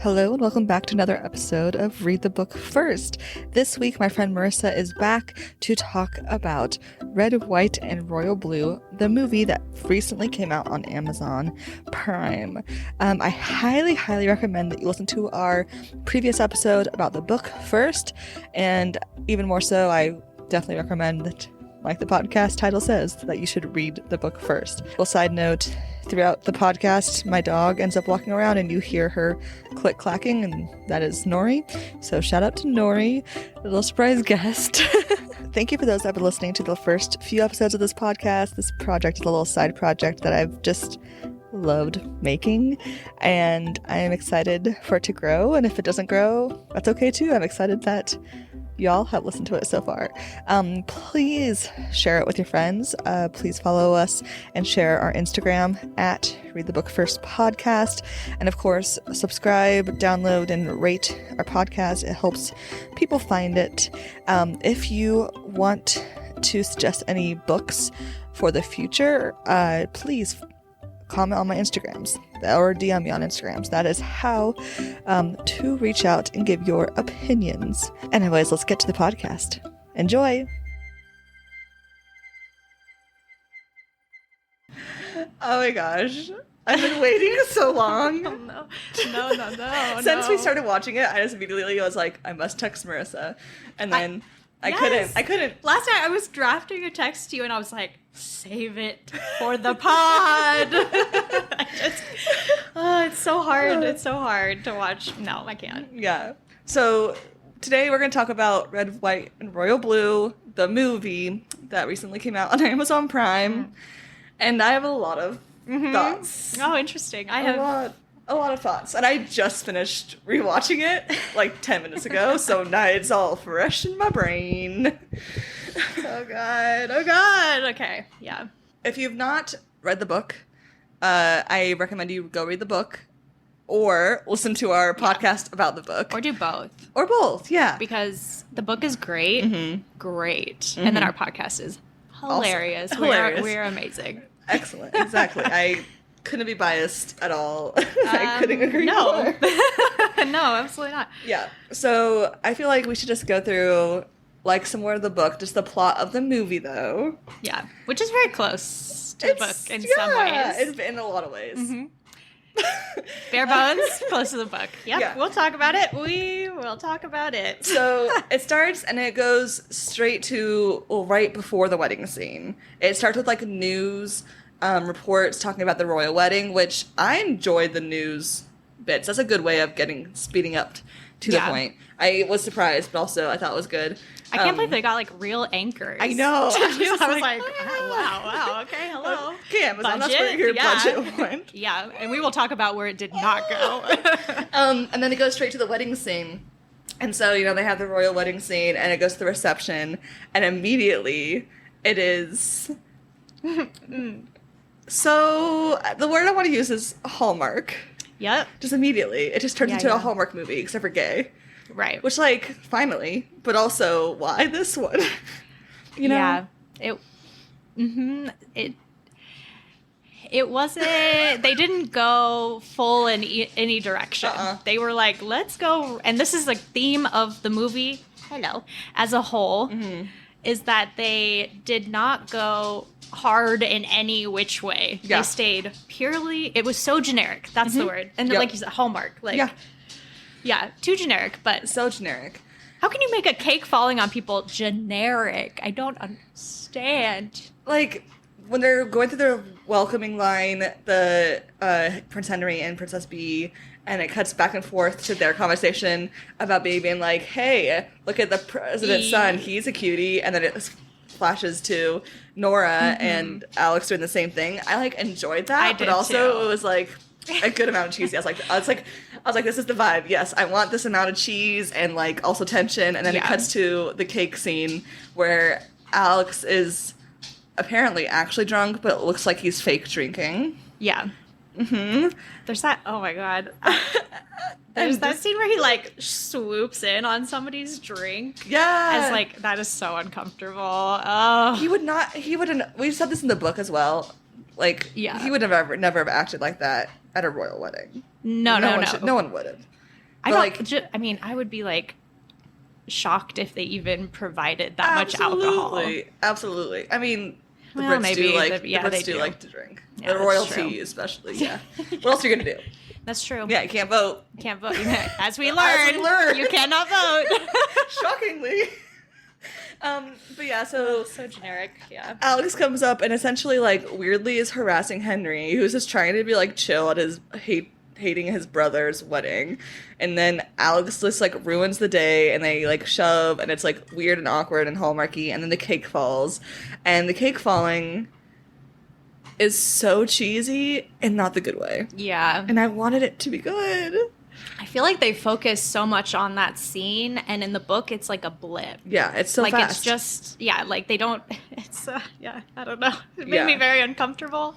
Hello and welcome back to another episode of Read the Book First. This week, my friend Marissa is back to talk about Red, White, and Royal Blue, the movie that recently came out on Amazon Prime. I highly recommend that you listen to our previous episode about the book first, and even more so, I definitely recommend that, like the podcast title says, that you should read the book first. Well, side note, throughout the podcast, my dog ends up walking around and you hear her click-clacking, and that is Nori. So shout out to Nori, a little surprise guest. Thank you for those that have been listening to the first few episodes of this podcast. This project is a little side project that I've just loved making, and I am excited for it to grow. And if it doesn't grow, that's okay too. I'm excited that y'all have listened to it so far. Please share it with your friends. Please follow us and share our Instagram at Read the Book First Podcast. And of course, subscribe, download, and rate our podcast. It helps people find it. If you want to suggest any books for the future, please comment on my Instagrams or DM me on Instagrams. That is how to reach out and give your opinions. Anyways, let's get to the podcast. Enjoy. Oh my gosh. I've been waiting so long. No. Since we started watching it, I just immediately was like, I must text Marissa. And then I couldn't. Last night I was drafting a text to you and I was like, save it for the pod. It's so hard. It's so hard to watch. No, I can't. Yeah. So today we're going to talk about Red, White, and Royal Blue, the movie that recently came out on Amazon Prime. And I have a lot of thoughts. Oh, interesting. I have a lot of thoughts. And I just finished rewatching it like 10 minutes ago, so now it's all fresh in my brain. Oh God. Okay. Yeah. If you've not read the book, I recommend you go read the book or listen to our podcast about the book. Or do both. Or both, yeah. Because the book is great. Mm-hmm. And then our podcast is hilarious. Also, hilarious. We're amazing. Excellent. Exactly. I couldn't be biased at all. I couldn't agree more. No, absolutely not. Yeah. So I feel like we should just go through like some more of the book, just the plot of the movie though. Yeah. Which is very close to the book in some ways. It's in a lot of ways. Mm-hmm. Bare bones, close to the book. Yep, yeah. We'll talk about it. We will talk about it. So it starts and it goes straight to right before the wedding scene. It starts with like news reports talking about the royal wedding, which I enjoyed the news bits. That's a good way of speeding up to the point. I was surprised, but also I thought it was good. I can't believe they got like real anchors. I know. I was like, wow, okay, hello. Okay, Amazon, budget, that's where your budget went. Yeah, and we will talk about where it did not go. And then it goes straight to the wedding scene. And so, they have the royal wedding scene, and it goes to the reception, and immediately it is... So, the word I want to use is Hallmark. Yep. Just immediately. It just turns into a Hallmark movie, except for gay. Right. Which, finally. But also, why this one? Yeah. It wasn't... They didn't go full in any direction. They were like, let's go... And this is the theme of the movie, as a whole, is that they did not go hard in any which way. Yeah. They stayed purely... It was so generic. That's the word. And like you said, Hallmark. Yeah, too generic, but... So generic. How can you make a cake falling on people generic? I don't understand. When they're going through their welcoming line, the Prince Henry and Princess Bee, and it cuts back and forth to their conversation about being like, hey, look at the president's son, he's a cutie, and then it flashes to Nora and Alex doing the same thing. I enjoyed that, but also too. It was a good amount of cheesy. I was like, this is the vibe. Yes, I want this amount of cheese and also tension. And then it cuts to the cake scene where Alex is apparently actually drunk, but it looks like he's fake drinking. Yeah. There's that. Oh my God. There's that scene where he swoops in on somebody's drink. Yeah. As that is so uncomfortable. Oh. He wouldn't. We've said this in the book as well. He would never have acted like that at a royal wedding. No one would have. I mean, I would be like shocked if they even provided that much alcohol. Absolutely. I mean, the Well, Brits maybe do like the- yeah, the they Brits do do. like to drink. Yeah, The that's royalty, true. especially. Yeah. What else are you gonna do? That's true. Yeah, you can't vote. Can't vote. As we As learned, we learned. you cannot vote. Shockingly. But yeah, so So generic. Yeah. Alex comes up and essentially like weirdly is harassing Henry, who's just trying to be like chill at his hating his brother's wedding. And then Alex just like ruins the day and they like shove and it's like weird and awkward and hallmarky, and then the cake falls. And the cake falling is so cheesy and not the good way. Yeah. And I wanted it to be good. I feel like they focus so much on that scene, and in the book, it's like a blip. Yeah, it's so like fast. it's just like they don't. It's yeah, I don't know. It made Yeah. me very uncomfortable.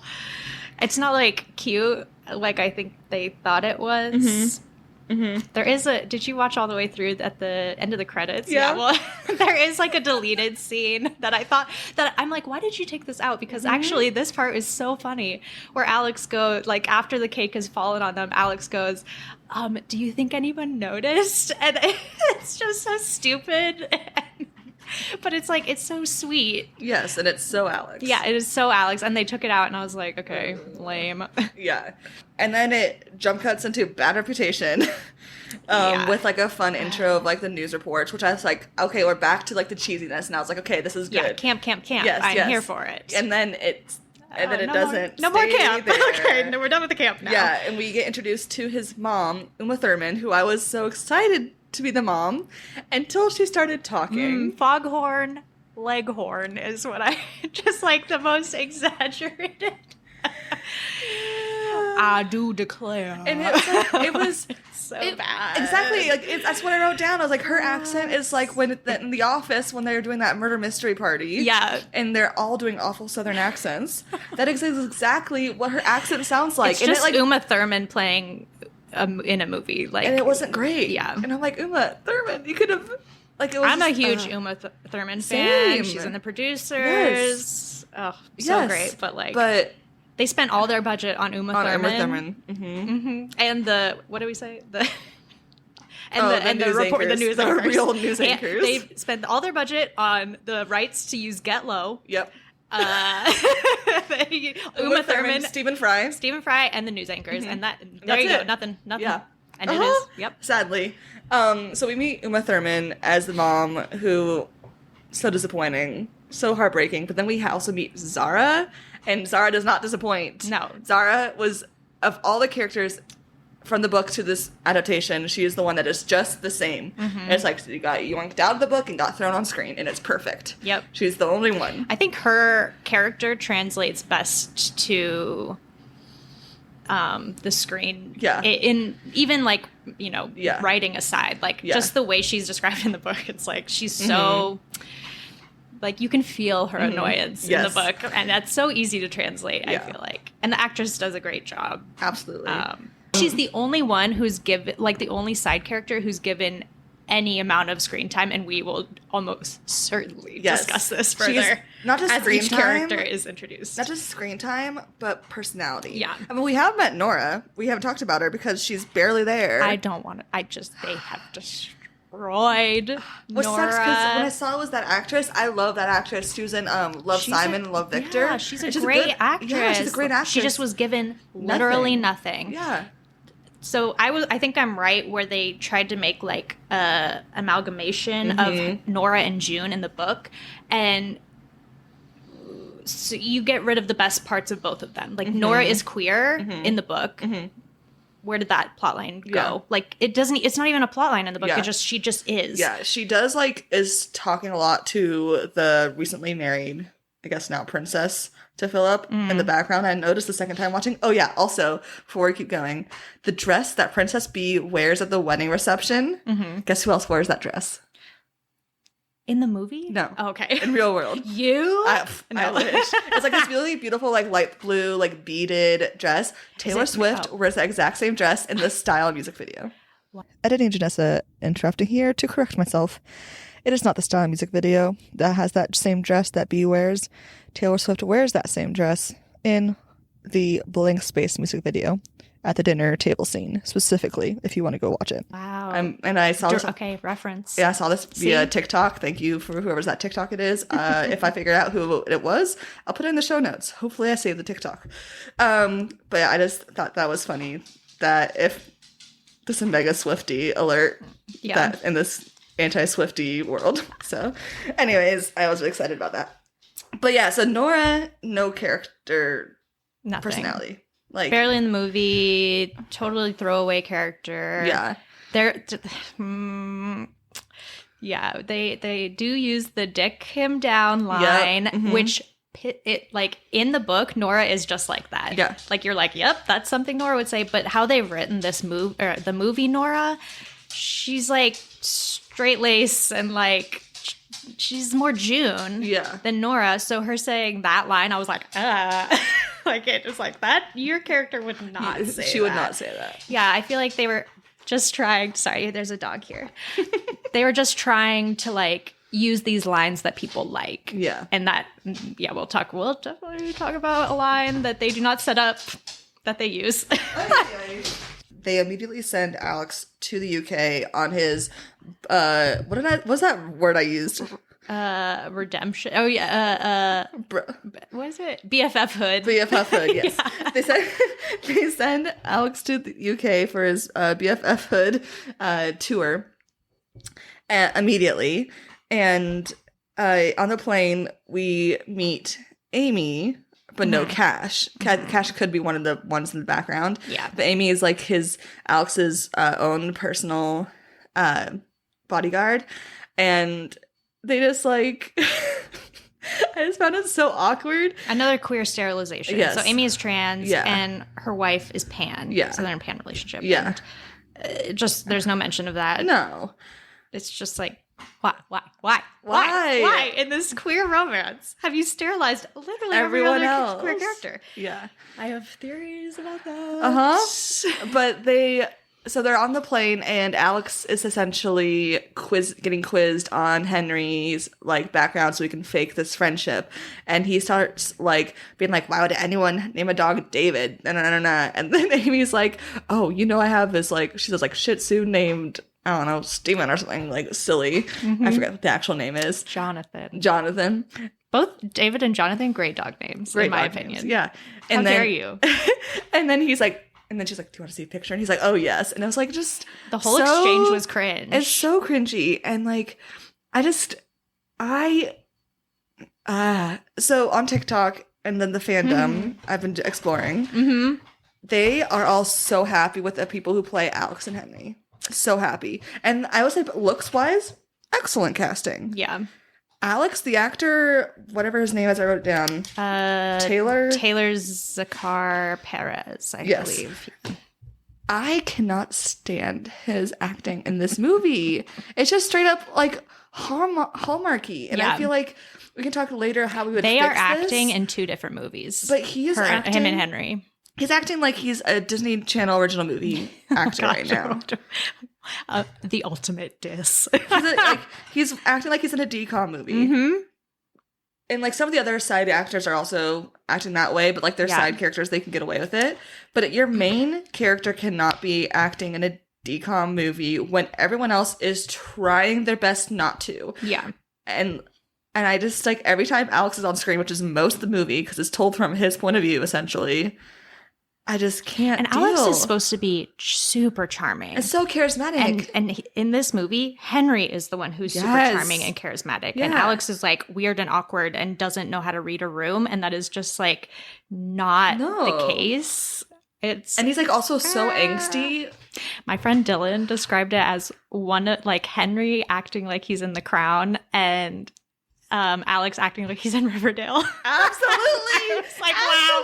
It's not like cute like I think they thought it was. There is a. Did you watch all the way through at the end of the credits? Yeah. Well, there is like a deleted scene that I thought that I'm like, why did you take this out? Because actually, this part is so funny. Where Alex goes, like after the cake has fallen on them, Alex goes, "Do you think anyone noticed?" And it's just so stupid. But it's like it's so sweet. Yes, and it's so Alex. Yeah, it is so Alex, and they took it out, and I was like, okay, lame. Yeah. And then it jump cuts into Bad Reputation Yeah. with like a fun intro of like the news reports, which I was like, okay, we're back to like the cheesiness. And I was like, okay, this is good. Yeah, camp. Yes, I'm yes. here for it. And then it No doesn't. more stay camp. there. Okay, no, we're done with the camp now. Yeah, and we get introduced to his mom, Uma Thurman, who I was so excited to be the mom until she started talking. Foghorn Leghorn is what I just like the most exaggerated. I do declare. And it was so it- bad. Exactly. Like that's what I wrote down. I was like, her accent is like when in the office when they're doing that murder mystery party. Yeah. And they're all doing awful Southern accents. That is exactly what her accent sounds like. It's and just it, like, Uma Thurman playing in a movie. Like, and it wasn't great. Yeah. And I'm like, Uma Thurman, you could have like it was. I'm a just, huge Uma Thurman fan. same. She's in the producers. Yes. Oh, so Yes. great. But they spent all their budget on Uma on Thurman. Uma Thurman. Mm-hmm. And the what do we say? The the news the anchors. real news And anchors. they spent all their budget on the rights to use Get Low. Yep. Uma Thurman, Stephen Fry. Stephen Fry, and the news anchors, and there That's you go. it. Nothing. Yeah. And it is. Yep. Sadly. So we meet Uma Thurman as the mom, who so disappointing, so heartbreaking. But then we also meet Zara, and Zara does not disappoint. No. Zara was, of all the characters from the book to this adaptation, she is the one that is just the same. And it's like you got yoinked out of the book and got thrown on screen, and it's perfect. Yep. She's the only one. I think her character translates best to the screen. Yeah. In even like, Yeah. writing aside, like Yeah. just the way she's described in the book, it's like she's so like you can feel her annoyance in Yes. the book, and that's so easy to translate, Yeah. I feel like. And the actress does a great job. Absolutely. She's the only one who's given, like the only side character who's given any amount of screen time, and we will almost certainly Yes. discuss this She's further. not just as screen each time, character is introduced. Not just screen time, but personality. Yeah. I mean, we have met Nora. We haven't talked about her because she's barely there. I don't want to. They have destroyed What Nora. sucks because when I saw it was that actress, I love that actress. She was in Love She's Simon a- and Love Victor. Yeah, she's a And great good- actress. Yeah, she's a great actress. She just was given literally nothing. Yeah. So I think I'm right where they tried to make like a amalgamation of Nora and June in the book, and so you get rid of the best parts of both of them. Like Nora is queer in the book. Where did that plotline go? Yeah. Like it doesn't. It's not even a plotline in the book. Yeah. She just is. Yeah, she does is talking a lot to the recently married, I guess now princess, to Philip in the background. I noticed the second time watching. Oh yeah, also, before we keep going, the dress that Princess B wears at the wedding reception, guess who else wears that dress? In the movie? No. Oh, okay. In real world. You? I No. wish. It's like this really beautiful, like light blue, like beaded dress. Taylor Swift wears the exact same dress in the style music video. Editing Janessa interrupting here to correct myself. It is not the style music video that has that same dress that Bee wears. Taylor Swift wears that same dress in the Blank Space music video. at the dinner table scene specifically, if you want to go watch it. Wow. And I saw this. Okay, reference. Yeah, I saw this via TikTok. Thank you for whoever's that TikTok it is. If I figure out who it was, I'll put it in the show notes. Hopefully I save the TikTok. But yeah, I just thought that was funny that if this is mega Swiftie alert that in this anti-Swiftie world. So anyways, I was really excited about that. But yeah, so Nora, no character, Nothing. Personality. Like barely in the movie, totally throwaway character. Yeah. Yeah, they do use the dick him down line, which it like in the book, Nora is just like that. Yeah. Like you're like, yep, that's something Nora would say. But how they've written this the movie Nora, she's like straight lace and like she's more June than Nora. So her saying that line, I was like, like it was like that. Your character would not say She would not say that. Yeah, I feel like they were just trying. Sorry, there's a dog here. They were just trying to like use these lines that people like. Yeah. And that, we'll definitely talk about a line that they do not set up that they use. They immediately send Alex to the UK on his what's that word I used? Redemption. Oh yeah. What is it? BFF hood. BFF hood. Yes. Yeah. They send Alex to the UK for his BFF hood tour immediately, and on the plane we meet Amy. But no Cash. Cash could be one of the ones in the background. Yeah. But Amy is like Alex's own personal bodyguard. And they just like, I just found it so awkward. Another queer sterilization. Yes. So Amy is trans and her wife is pan. Yeah. So they're in a pan relationship. Yeah. And there's no mention of that. No. It's just like, why in this queer romance have you sterilized literally everyone else queer character? Yeah, I have theories about that. But so they're on the plane and Alex is essentially getting quizzed on Henry's like background so he can fake this friendship, and he starts like being like, why would anyone name a dog David? And then Amy's like, oh, I have this like, she says like Shih Tzu named, I don't know, Steven or something like silly. I forget what the actual name is. Jonathan. Both David and Jonathan, great dog names, in my opinion. Names. Yeah. And How dare you? And then he's like, and then she's like, do you want to see a picture? And he's like, oh, yes. And I was like, just the whole exchange was cringe. It's so cringy. And like, so on TikTok and then the fandom I've been exploring, they are all so happy with the people who play Alex and Henry. So happy. And I would say looks-wise, excellent casting. Yeah. Alex, the actor, whatever his name is, I wrote it down. Taylor Zakar Perez, I believe. I cannot stand his acting in this movie. It's just straight up like Hallmarky. And I feel like we can talk later how we would They fix are acting this. in two different movies. But he is acting. Him and Henry. He's acting like he's a Disney Channel original movie actor right now. The ultimate diss. He's acting like he's in a DCOM movie. And like some of the other side actors are also acting that way, but like they're side characters, they can get away with it. But your main character cannot be acting in a DCOM movie when everyone else is trying their best not to. Yeah. And I just like every time Alex is on screen, which is most of the movie because it's told from his point of view essentially, I just can't And Alex is supposed to be super charming. And so charismatic. And in this movie, Henry is the one who's super charming and charismatic. Yeah. And Alex is like weird and awkward and doesn't know how to read a room. And that is just like not the case. And he's like also so angsty. My friend Dylan described it as Henry acting like he's in The Crown and Alex acting like he's in Riverdale. Absolutely. It's like, wow.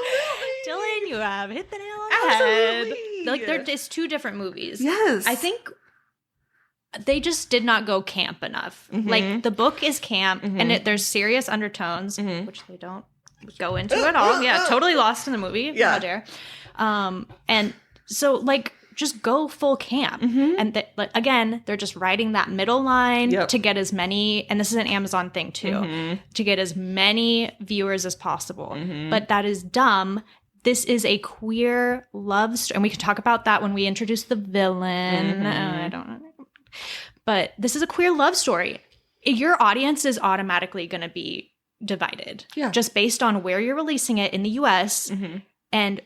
Dylan, you have hit the nail on the head. Like, it's two different movies. Yes. I think they just did not go camp enough. Like, the book is camp, and there's serious undertones, which they don't go into at all. Yeah, totally lost in the movie. Yeah. How dare. And so, like, just go full camp. And again, they're just writing that middle line to get as many, and this is an Amazon thing too, to get as many viewers as possible. But that is dumb. this is a queer love story. And we can talk about that when we introduce the villain. I don't know. But this is a queer love story. Your audience is automatically going to be divided. Yeah. Just based on where you're releasing it in the US and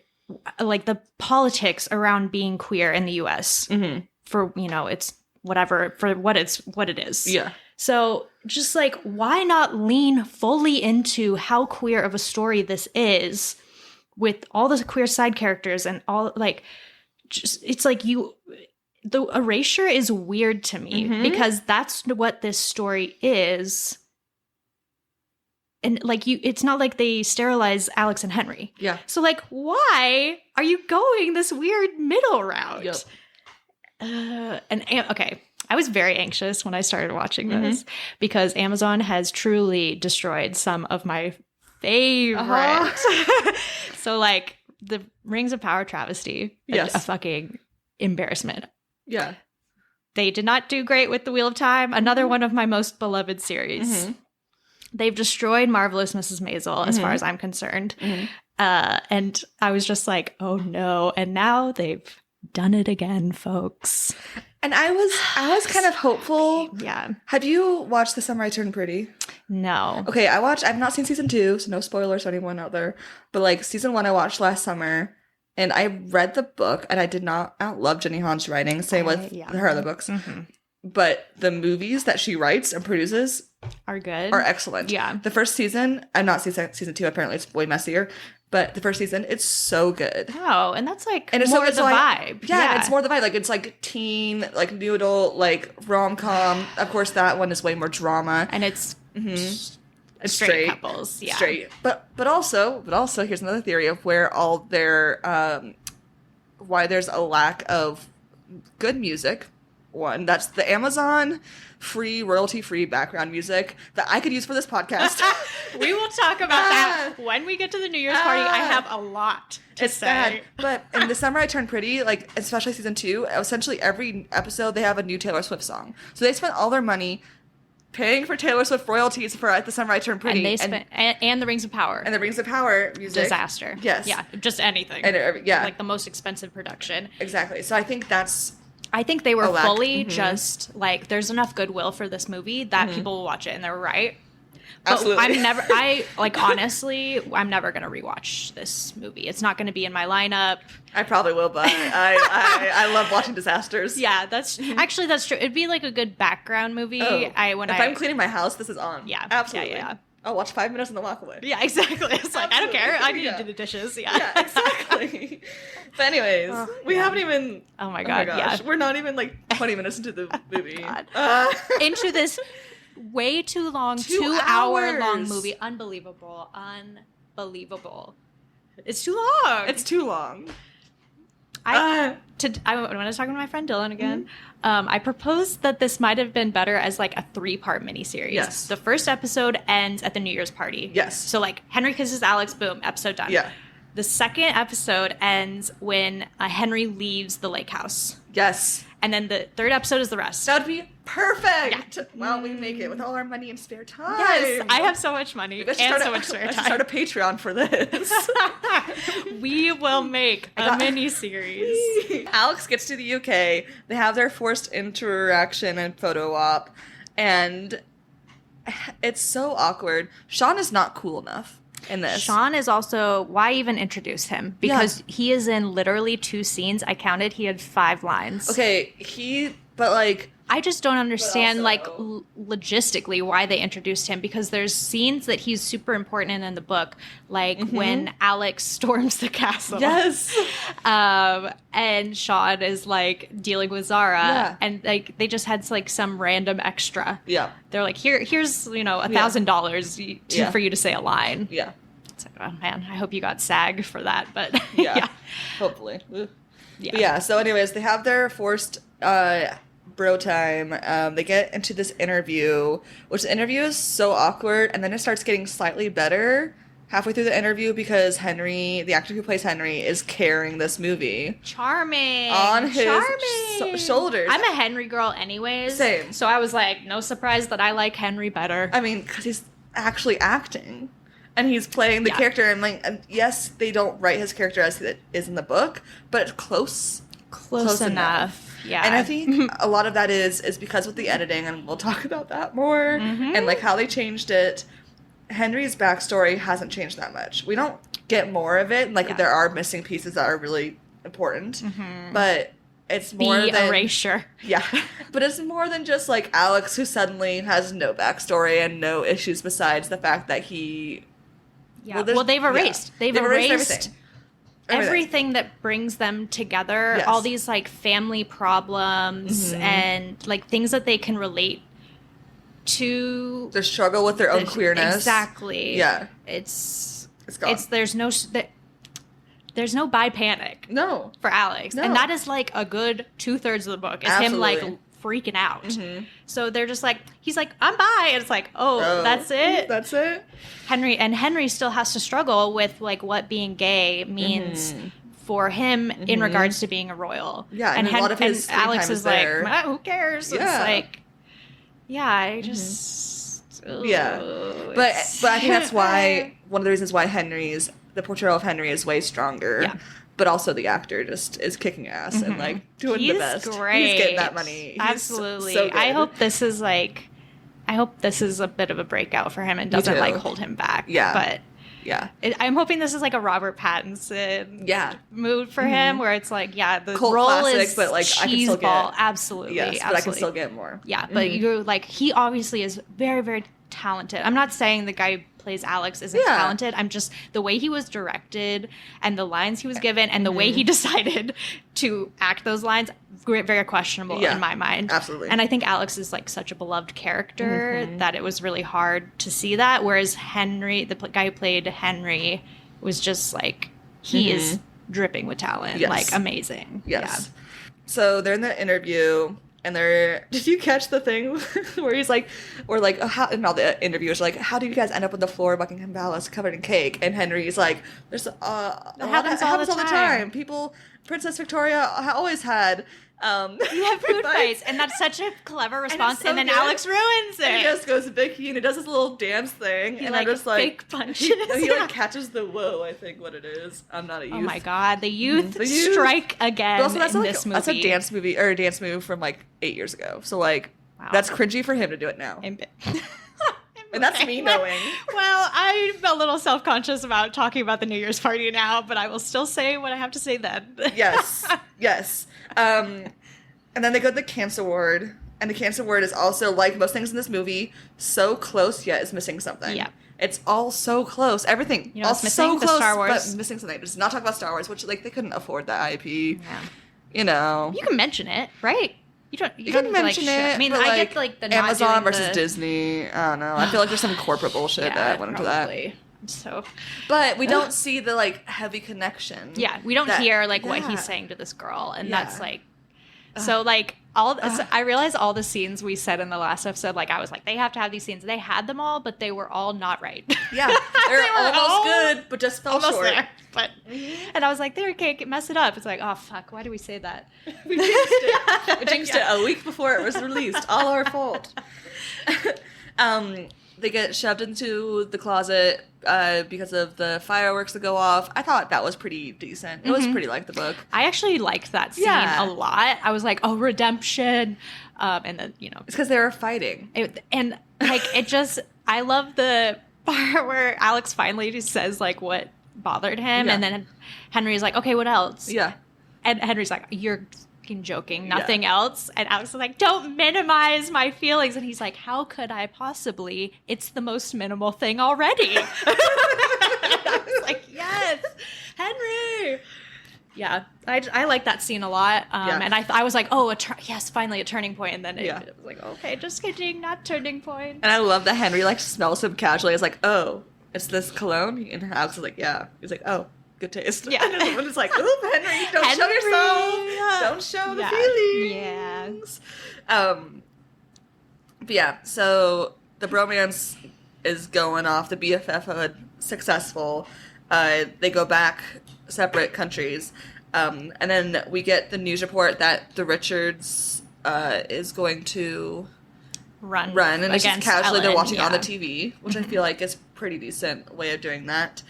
like the politics around being queer in the US for, you know, it's whatever, for what it is. Yeah. So just like, why not lean fully into how queer of a story this is with all the queer side characters and all, like, just, it's like the erasure is weird to me because that's what this story is. And like it's not like they sterilize Alex and Henry. Yeah. So like, why are you going this weird middle route? Yep. Okay, I was very anxious when I started watching this because Amazon has truly destroyed some of my favorite. So like the Rings of Power travesty, a fucking embarrassment. Yeah. They did not do great with the Wheel of Time, another one of my most beloved series. They've destroyed Marvelous Mrs. Maisel as far as I'm concerned. And I was just like, oh no. And now they've done it again, folks. And I was kind of hopeful. Yeah. Have you watched The Summer I Turned Pretty? No. Okay, I've not seen season 2, so no spoilers for anyone out there. But like season 1 I watched last summer. And I read the book, and I don't love Jenny Han's writing. Same with her other books. But the movies that she writes and produces are good. Are excellent. Yeah. The first season, I'm not season 2, apparently it's way messier. But the first season, it's so good. Oh, and that's like and it's more the vibe. Yeah, it's more the vibe. Like it's like teen, like new adult, like rom-com. Of course, that one is way more drama. And it's straight couples. Yeah. Straight. But also, here's another theory of where all their why there's a lack of good music. One, that's the Amazon free, royalty-free background music that I could use for this podcast. We will talk about that when we get to the New Year's party. I have a lot to say. Bad. But in The Summer I Turned Pretty, like especially season 2, essentially every episode they have a new Taylor Swift song. So they spent all their money paying for Taylor Swift royalties for The Summer I Turned Pretty. And they spent, and the Rings of Power. And the Rings of Power music. Disaster. Yes. Yeah, just anything. And, like the most expensive production. Exactly. So I think they were fully just like, there's enough goodwill for this movie that people will watch it, and they're right. But Absolutely. Honestly, I'm never going to rewatch this movie. It's not going to be in my lineup. I probably will, but I love watching disasters. Yeah, that's actually, that's true. It'd be like a good background movie. If I'm cleaning my house, this is on. Yeah. Absolutely. Yeah. I'll watch 5 minutes and then walk away. Yeah, exactly. It's like, I don't care. I need to do the dishes. Yeah, exactly. But anyways, we haven't even... Oh my God, yeah. We're not even like 20 minutes into the movie. Into this way too long, 2 hour long movie. Unbelievable. It's too long. It's too long. When I was talking to my friend Dylan again, I proposed that this might have been better as like a 3-part miniseries. Yes. The first episode ends at the New Year's party. Yes. So like Henry kisses Alex, boom, episode done. Yeah. The second episode ends when Henry leaves the lake house. Yes. And then the third episode is the rest. That would be perfect. Yeah. Well, we make it with all our money and spare time. Yes, I have so much money and so much spare time. Start a Patreon for this. We will make a mini-series. Alex gets to the UK. They have their forced interaction and photo op. And it's so awkward. Sean is not cool enough in this. Sean is also, why even introduce him? Because he is in literally 2 scenes. I counted, he had 5 lines. Okay, but like... I just don't understand, like, logistically why they introduced him, because there's scenes that he's super important in the book, like when Alex storms the castle. Yes. And Sean is, like, dealing with Zara, and, like, they just had, like, some random extra. Yeah. They're like, here's, you know, $1,000 for you to say a line. Yeah. It's like, oh, man, I hope you got SAG for that, but yeah. Hopefully. Yeah. So anyways, they have their forced... bro time. They get into this interview, which the interview is so awkward, and then it starts getting slightly better halfway through the interview because Henry, the actor who plays Henry, is carrying this movie. Charming. On his shoulders. I'm a Henry girl anyways. Same. So I was like, no surprise that I like Henry better. I mean, because he's actually acting. and he's playing the character, and like, and yes, they don't write his character as it is in the book, but it's close enough. Yeah. And I think a lot of that is because with the editing, and we'll talk about that more, and like how they changed it. Henry's backstory hasn't changed that much. We don't get more of it. Like there are missing pieces that are really important, but it's more than erasure. Yeah, but it's more than just like Alex, who suddenly has no backstory and no issues besides the fact that he. Yeah. Well, they've erased. Yeah. They've erased everything that brings them together. Yes. All these like family problems and like things that they can relate to. Their struggle with their own queerness. Exactly. Yeah. It's gone. There's no bi panic. No. For Alex. No. And that is like a good 2/3 of the book. Is him like freaking out. So they're just like, he's like, I'm bi. And it's like, oh, that's it? That's it? Henry still has to struggle with like what being gay means for him in regards to being a royal. Yeah, and a lot of his Alex is like, there. who cares? Yeah. It's like, yeah, I just... Yeah. But I think that's why, one of the reasons why the portrayal of Henry is way stronger. Yeah. But also the actor just is kicking ass and like doing the best. Great. He's getting that money. He's Absolutely. so good. I hope this is a bit of a breakout for him and doesn't like hold him back. Yeah. But yeah, I'm hoping this is like a Robert Pattinson mood for him, where it's like, the cult role classic, is but like I can still cheeseball. get Absolutely, yes, but I can still get more. Yeah, but you're like, he obviously is very, very talented. I'm not saying the guy who plays Alex isn't talented. I'm just, the way he was directed and the lines he was given and the way he decided to act those lines, very questionable in my mind. Absolutely. And I think Alex is like such a beloved character that it was really hard to see that. Whereas Henry, the guy who played Henry, was just like, he is dripping with talent. Yes. Like, amazing. Yes. Yeah. So they're in the interview. And did you catch the thing where he's like, and all the interviewers are like, how do you guys end up on the floor of Buckingham Palace covered in cake? And Henry's like, there's, it happens all the time. Princess Victoria always had, you have food fights, and that's such a clever response. And then Alex ruins it. And he just goes Vicky, and he does this little dance thing, and like, I'm just like, fake punches. He like catches the whoa. I think what it is. I'm not a youth. Oh my god, the youth strike again in this movie. That's a dance movie or a dance move from like 8 years ago. So like, that's cringy for him to do it now. And that's me knowing. Well, I'm a little self-conscious about talking about the New Year's party now, but I will still say what I have to say then. Yes. And then they go to the cancer ward, and the cancer ward is also, like most things in this movie, so close yet is missing something. Yeah. It's all so close. Everything. You know, all it's missing so the close, Star Wars. but missing something. Just not talk about Star Wars, which like they couldn't afford that IP. Yeah. You know. You can mention it, right? You can mention it. I mean, but, I get like the Amazon versus Disney. I don't know. I feel like there's some corporate bullshit that went into that. So, but we don't see the like heavy connection. Yeah, we don't hear like what he's saying to this girl, and that's like, so like I realized all the scenes we said in the last episode. Like I was like, they have to have these scenes. They had them all, but they were all not right. Yeah, they were almost good, but just fell short. There, but and I was like, they can't mess it up. It's like, oh fuck, why do we say that? We jinxed it. We jinxed it a week before it was released. All our fault. They get shoved into the closet because of the fireworks that go off. I thought that was pretty decent. It was pretty like the book. I actually liked that scene a lot. I was like, oh, redemption. And then, you know. It's because they were fighting. And, like, it just, I love the part where Alex finally just says, like, what bothered him. Yeah. And then Henry's like, okay, what else? Yeah. And Henry's like, you're joking, nothing else. And Alex is like, don't minimize my feelings. And he's like, how could I possibly? It's the most minimal thing already. I was like, yes, Henry. Yeah, I like that scene a lot. And I was like, oh, yes, finally a turning point. And then it was like, okay, just kidding, not turning point. And I love that Henry like smells him casually. It's like, oh, it's this cologne? And Alex is like, yeah. He's like, oh. Good taste. Yeah. And it's like, oop, Henry, don't show yourself. Don't show the feelings. Yeah. But yeah, so the bromance is going off. The BFF successful. They go back separate countries. And then we get the news report that the Richards is going to run and it's just casually they're watching on the TV, which I feel like is pretty decent way of doing that.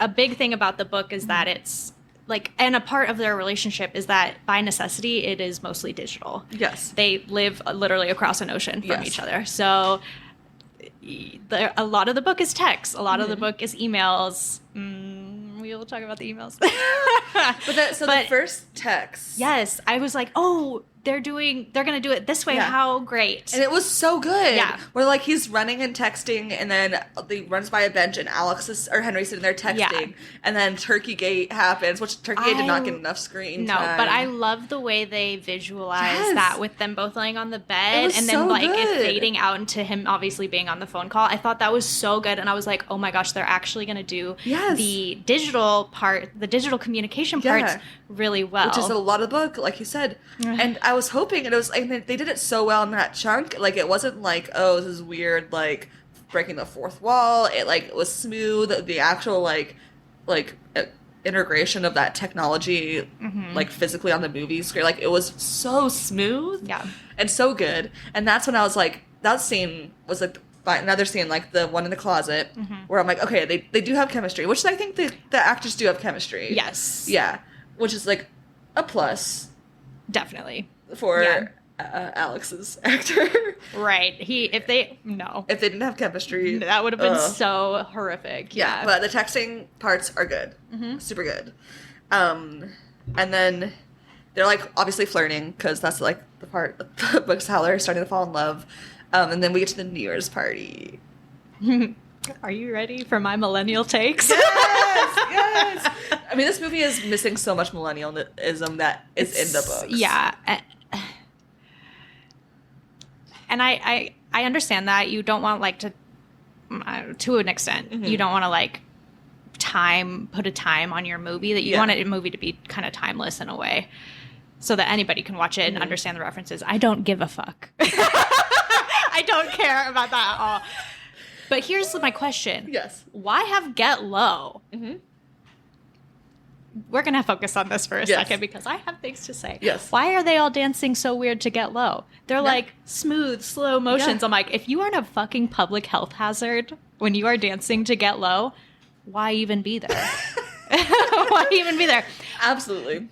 A big thing about the book is that it's like, and a part of their relationship is that by necessity, it is mostly digital. Yes. They live literally across an ocean from Yes. each other. So a lot of the book is text. A lot of the book is emails. We will talk about the emails. But the first text. Yes. I was like, oh, they're going to do it this way. Yeah. How great. And it was so good. Yeah. Where, like, he's running and texting, and then he runs by a bench, and Henry's sitting there texting. Yeah. And then Turkey Gate happens, which Turkey Gate did not get enough screen time. But I love the way they visualize Yes. that with them both laying on the It bed was and then, so like, it good. fading out into him obviously being on the phone call. I thought that was so good. And I was like, oh my gosh, they're actually going to do Yes. the digital part, the digital communication parts Yeah. really well. Which is a lot of the book, like you said. And I was hoping, and it was, and they did it so well in that chunk. Like, it wasn't like, oh, this is weird, like, breaking the fourth wall. It, like, it was smooth. The actual, like integration of that technology, like, physically on the movie screen. Like, it was so smooth. Yeah. And so good. And that's when I was like, that scene was, like, another scene, like the one in the closet, where I'm like, okay, they do have chemistry, which I think the actors do have chemistry. Yes. Yeah. Which is, like, a plus Definitely. for Yeah. Alex's actor. Right. If they didn't have chemistry. that would have been so horrific. Yeah, but the texting parts are good. Super good. And then they're, like, obviously flirting, because that's, like, the part of the book's how they're starting to fall in love. And then we get to the New Year's party. Are you ready for my millennial takes? Yes! I mean, this movie is missing so much millennialism that is in the books. Yeah. And I understand that you don't want, like, to an extent, you don't want to, like, put a time on your movie, that you want a movie to be kind of timeless in a way so that anybody can watch it and understand the references. I don't give a fuck. I don't care about that at all. But here's my question. Yes. Why have Get Low? We're going to focus on this for a second because I have things to say. Yes. Why are they all dancing so weird to Get Low? They're like smooth, slow motions. Yeah. I'm like, if you aren't a fucking public health hazard when you are dancing to Get Low, why even be there? Why even be there? Absolutely.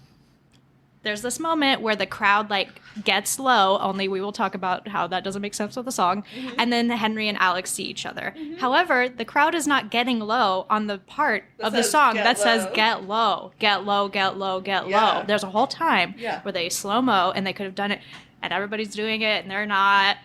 There's this moment where the crowd, like, gets low, only we will talk about how that doesn't make sense with the song, and then Henry and Alex see each other. However, the crowd is not getting low on the part of the song that says get low, get low, get low, get low. There's a whole time where they slow-mo, and they could have done it, and everybody's doing it, and they're not.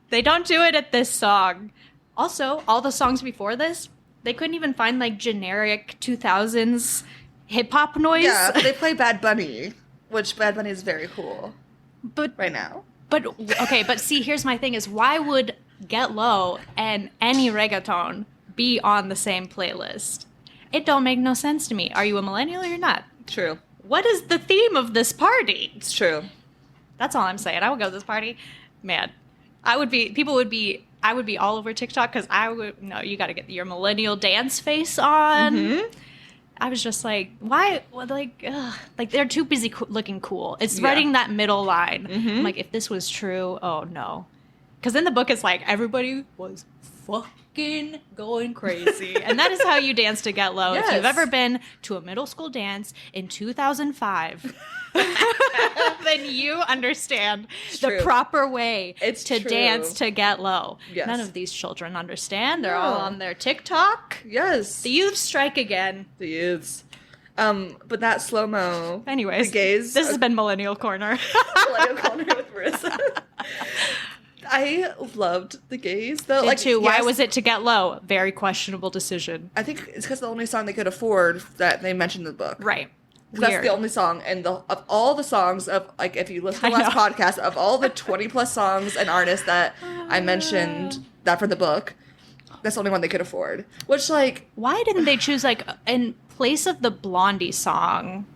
They don't do it at this song. Also, all the songs before this, they couldn't even find, like, generic 2000s hip-hop noise. Yeah, but they play Bad Bunny, which Bad Bunny is very cool But right now. But okay, but see, here's my thing: is why would Get Low and any reggaeton be on the same playlist? It don't make no sense to me. Are you a millennial or you're not? True. What is the theme of this party? It's true. That's all I'm saying. I would go to this party, man. I would be all over TikTok because you got to get your millennial dance face on. I was just like, why? Well, like they're too busy looking cool. It's writing that middle line. I'm like, if this was true, oh no. Because in the book, it's like, everybody was fucking going crazy. And that is how you dance to Get Low. Yes. If you've ever been to a middle school dance in 2005, then you understand the proper way to dance to Get Low. Yes. None of these children understand. They're all on their TikTok. Yes. The youth strike again. The youths. But that slow-mo. Anyways, the gays. this has been Millennial Corner. Millennial Corner with Marissa. I loved the gays, though. Like, too. Why was it to Get Low? Very questionable decision. I think it's because the only song they could afford that they mentioned in the book. Right. That's the only song, and of all the songs of, like, if you listen to the last podcast, of all the 20 plus songs and artists that I mentioned that for the book, that's the only one they could afford. Which, like, why didn't they choose, like, in place of the Blondie song?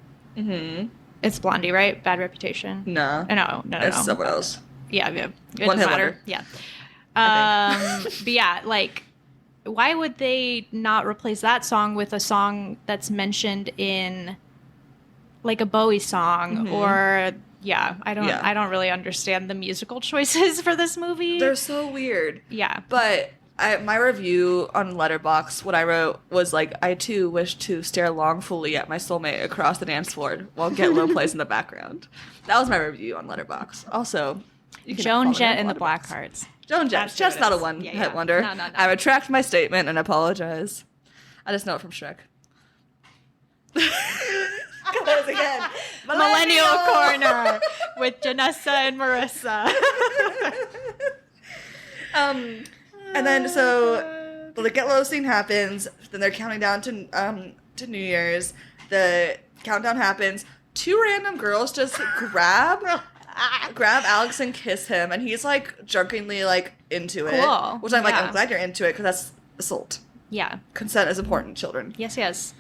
It's Blondie, right? Bad Reputation. no, No. it's someone else. Yeah. It One doesn't Hit matter. Wonder. Yeah. But yeah, like, why would they not replace that song with a song that's mentioned in, like, a Bowie song or I don't really understand the musical choices for this movie. They're so weird. Yeah. But My review on Letterboxd, what I wrote was like, I too wish to stare longfully at my soulmate across the dance floor while Get Low plays in the background. That was my review on Letterboxd. Also, you can Joan follow me Jett on and the Letterboxd. Blackhearts. Joan Jett, That's just what it not a is. one-hit wonder. No. I retract my statement and apologize. I just know it from Shrek. Close again. Millennial Corner with Janessa and Marissa. And then so the Get Low scene happens. Then they're counting down to New Year's. The countdown happens. Two random girls just grab Alex and kiss him, and he's like drunkenly like into it. Cool. Which I'm like, Yeah. I'm glad you're into it because that's assault. Yeah. Consent is important, children. Yes.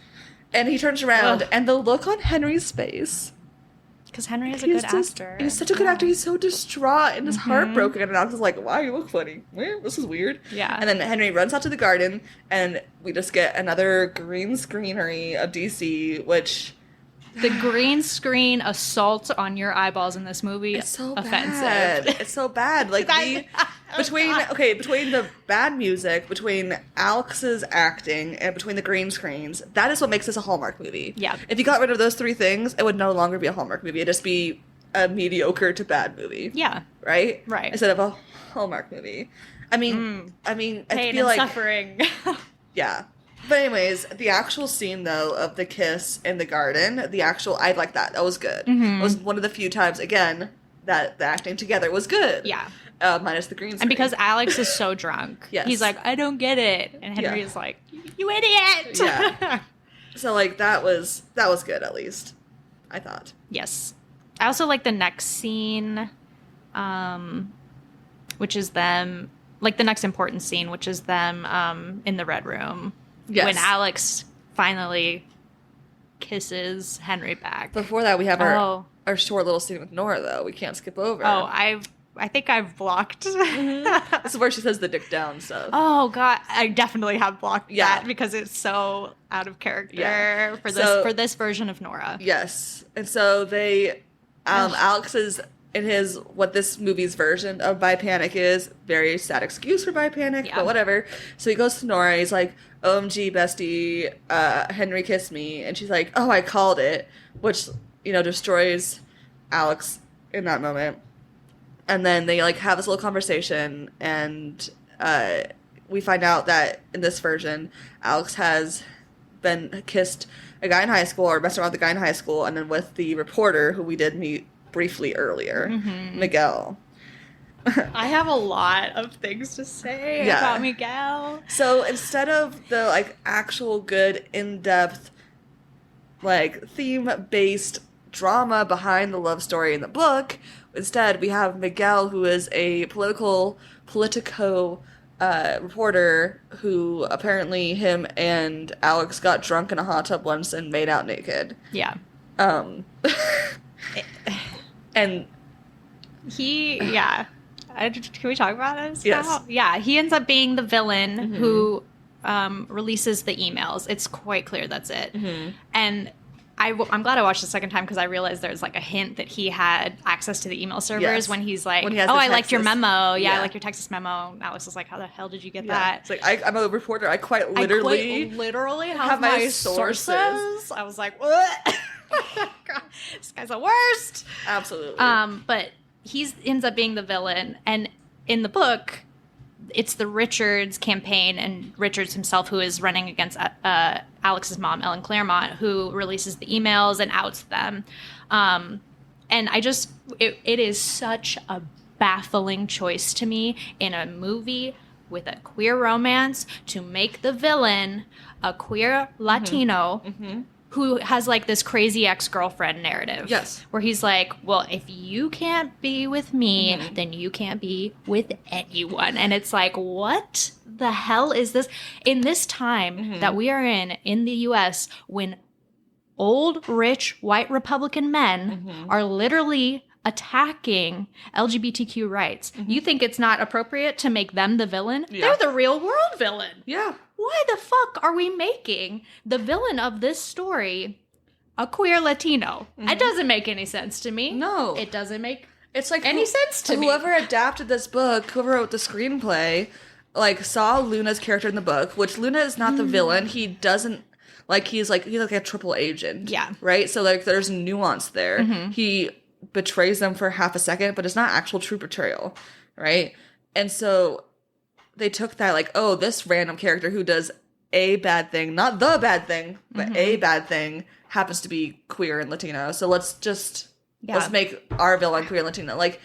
And he turns around, Ugh. and the look on Henry's face. Because Henry is a good actor. He's such a good actor. He's so distraught and just heartbroken. And Alex is like, "Why you look funny? This is weird." Yeah. And then Henry runs out to the garden, and we just get another green screenery of DC, which The green screen assault on your eyeballs in this movie is so offensive. bad. It's so bad. Like between the bad music, between Alex's acting, and between the green screens, that is what makes this a Hallmark movie. Yeah. If you got rid of those three things, it would no longer be a Hallmark movie. It'd just be a mediocre to bad movie. Yeah. Right? Right. Instead of a Hallmark movie. I mean, I Pain feel and like suffering. yeah. But anyways, the actual scene though of the kiss in the garden, I like that. That was good. It was one of the few times again that the acting together was good. Yeah. Minus the green screen. And because Alex is so drunk, Yes. he's like, I don't get it. And Henry is like, you idiot. Yeah. So like that was good at least, I thought. Yes. I also like the next scene, which is them, like the next important scene, which is them in the red room. Yes. When Alex finally kisses Henry back. Before that, we have our short little scene with Nora though. We can't skip over. Oh, I think I've blocked. This is where she says the dick down stuff. Oh God, I definitely have blocked Yeah. that because it's so out of character Yeah. for this version of Nora. Yes. And so they, Alex is in his, what this movie's version of Bi Panic is, very sad excuse for Bi Panic, Yeah. but whatever. So he goes to Nora, he's like, OMG, bestie, Henry kissed me. And she's like, oh, I called it, which, destroys Alex in that moment. And then they, like, have this little conversation, and we find out that in this version, Alex has been kissed a guy in high school, or messed around with a guy in high school, and then with the reporter who we did meet briefly earlier, Miguel. I have a lot of things to say Yeah. about Miguel. So instead of the, like, actual good, in-depth, like, theme-based drama behind the love story in the book, instead we have Miguel, who is a politico reporter who apparently him and Alex got drunk in a hot tub once and made out naked. Yeah. And Can we talk about this Yes. now? Yeah, he ends up being the villain who releases the emails. It's quite clear that's it. And I'm glad I watched the second time because I realized there's like a hint that he had access to the email servers Yes. when he's like, When he has oh, the I liked your Texas- memo. Yeah, Yeah. I like your Texas memo. And Alex was like, how the hell did you get yeah. that? It's like, I'm a reporter. I quite literally have my sources. I was like, what? God, this guy's the worst. Absolutely. But he ends up being the villain, and in the book, it's the Richards campaign, and Richards himself, who is running against Alex's mom, Ellen Claremont, who releases the emails and outs them. And it is such a baffling choice to me in a movie with a queer romance to make the villain a queer Latino who has like this crazy ex-girlfriend narrative. Yes. Where he's like, well, if you can't be with me, then you can't be with anyone. And it's like, what the hell is this? In this time that we are in the US, when old, rich, white Republican men are literally attacking LGBTQ rights, you think it's not appropriate to make them the villain? Yeah. They're the real world villain. yeah. Why the fuck are we making the villain of this story a queer Latino? It doesn't make any sense to me. No. It doesn't make It's like any sense to me. Whoever adapted this book, whoever wrote the screenplay, like saw Luna's character in the book, which Luna is not the villain. He doesn't like he's like a triple agent. Yeah. Right? So like there's nuance there. Mm-hmm. He betrays them for half a second, but it's not actual true betrayal. Right? And so they took that like, oh, this random character who does a bad thing, not the bad thing, but a bad thing, happens to be queer and Latino. So let's make our villain queer and Latino. Like,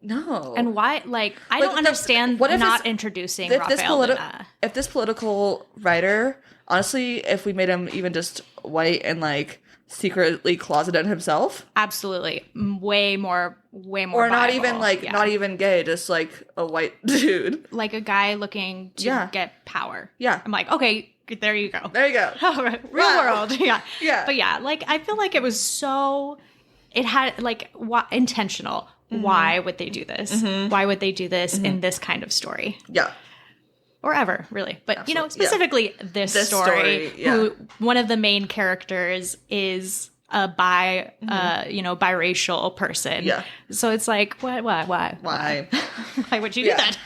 no. And why? Like, I don't understand not introducing Rafael Luna. If this political writer, honestly, if we made him even just white and like secretly closeted himself, absolutely, way more, or not viable. even like not even gay, just like a white dude, like a guy looking to get power. Yeah, I'm like, okay, there you go. There you go. Real world. Yeah. Yeah. But yeah, like I feel like it was so. It had like intentional. Mm-hmm. Why would they do this? Mm-hmm. Why would they do this in this kind of story? Yeah. Or ever, really. But, specifically this story, who one of the main characters is a biracial person. Yeah. So it's like, why? Why would you do that?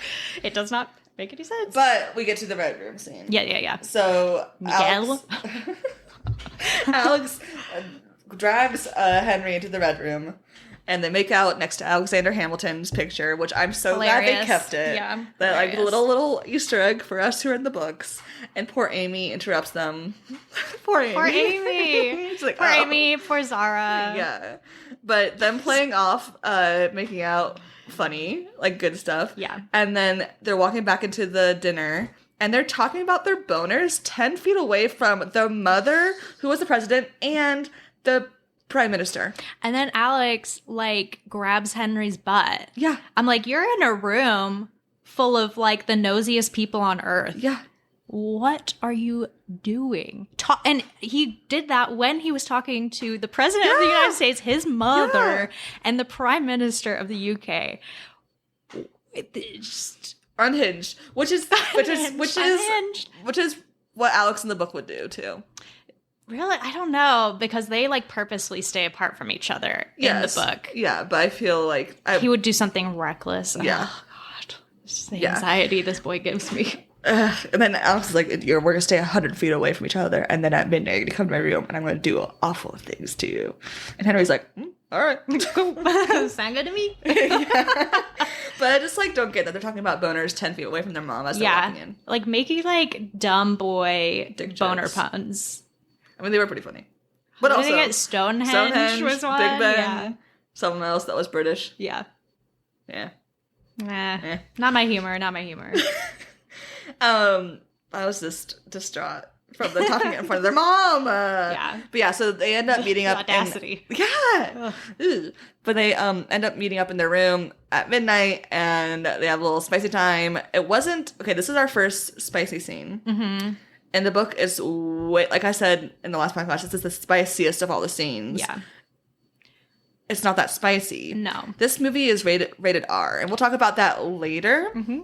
It does not make any sense. But we get to the Red Room scene. Yeah. So Miguel? Alex drags Henry into the Red Room, and they make out next to Alexander Hamilton's picture, which I'm so glad they kept it. Yeah, that like little Easter egg for us who are in the books. And poor Amy interrupts them. Poor Amy. She's like, poor Amy, poor Zara. Yeah, but them playing off, making out, funny, like good stuff. Yeah, and then they're walking back into the dinner. And they're talking about their boners 10 feet away from the mother, who was the president, and the prime minister. And then Alex, like, grabs Henry's butt. Yeah. I'm like, you're in a room full of, like, the nosiest people on earth. Yeah. What are you doing? And he did that when he was talking to the president of the United States, his mother, and the prime minister of the UK. Just... Unhinged, which is what Alex in the book would do too. Really, I don't know, because they like purposely stay apart from each other in the book. Yeah, but I feel like he would do something reckless. Yeah, oh, God, just the anxiety this boy gives me. And then Alex is like, we're gonna stay 100 feet away from each other, and then at midnight you come to my room, and I'm gonna do awful things to you. And Henry's like, all right, sound good to me. But I just like don't get that they're talking about boners 10 feet away from their mom as they're walking in. Like making like dumb boy boner puns. I mean, they were pretty funny. But also, get Stonehenge was one. Big Ben, someone else that was British. Yeah. Eh. Not my humor. I was just distraught from the talking in front of their mom. But so they end up meeting up. Audacity. But they end up meeting up in their room at midnight, and they have a little spicy time. It wasn't okay. This is our first spicy scene. Mm-hmm. And the book is way, like I said in the last podcast, this is the spiciest of all the scenes. Yeah. It's not that spicy. No. This movie is rated R, and we'll talk about that later. Mm-hmm.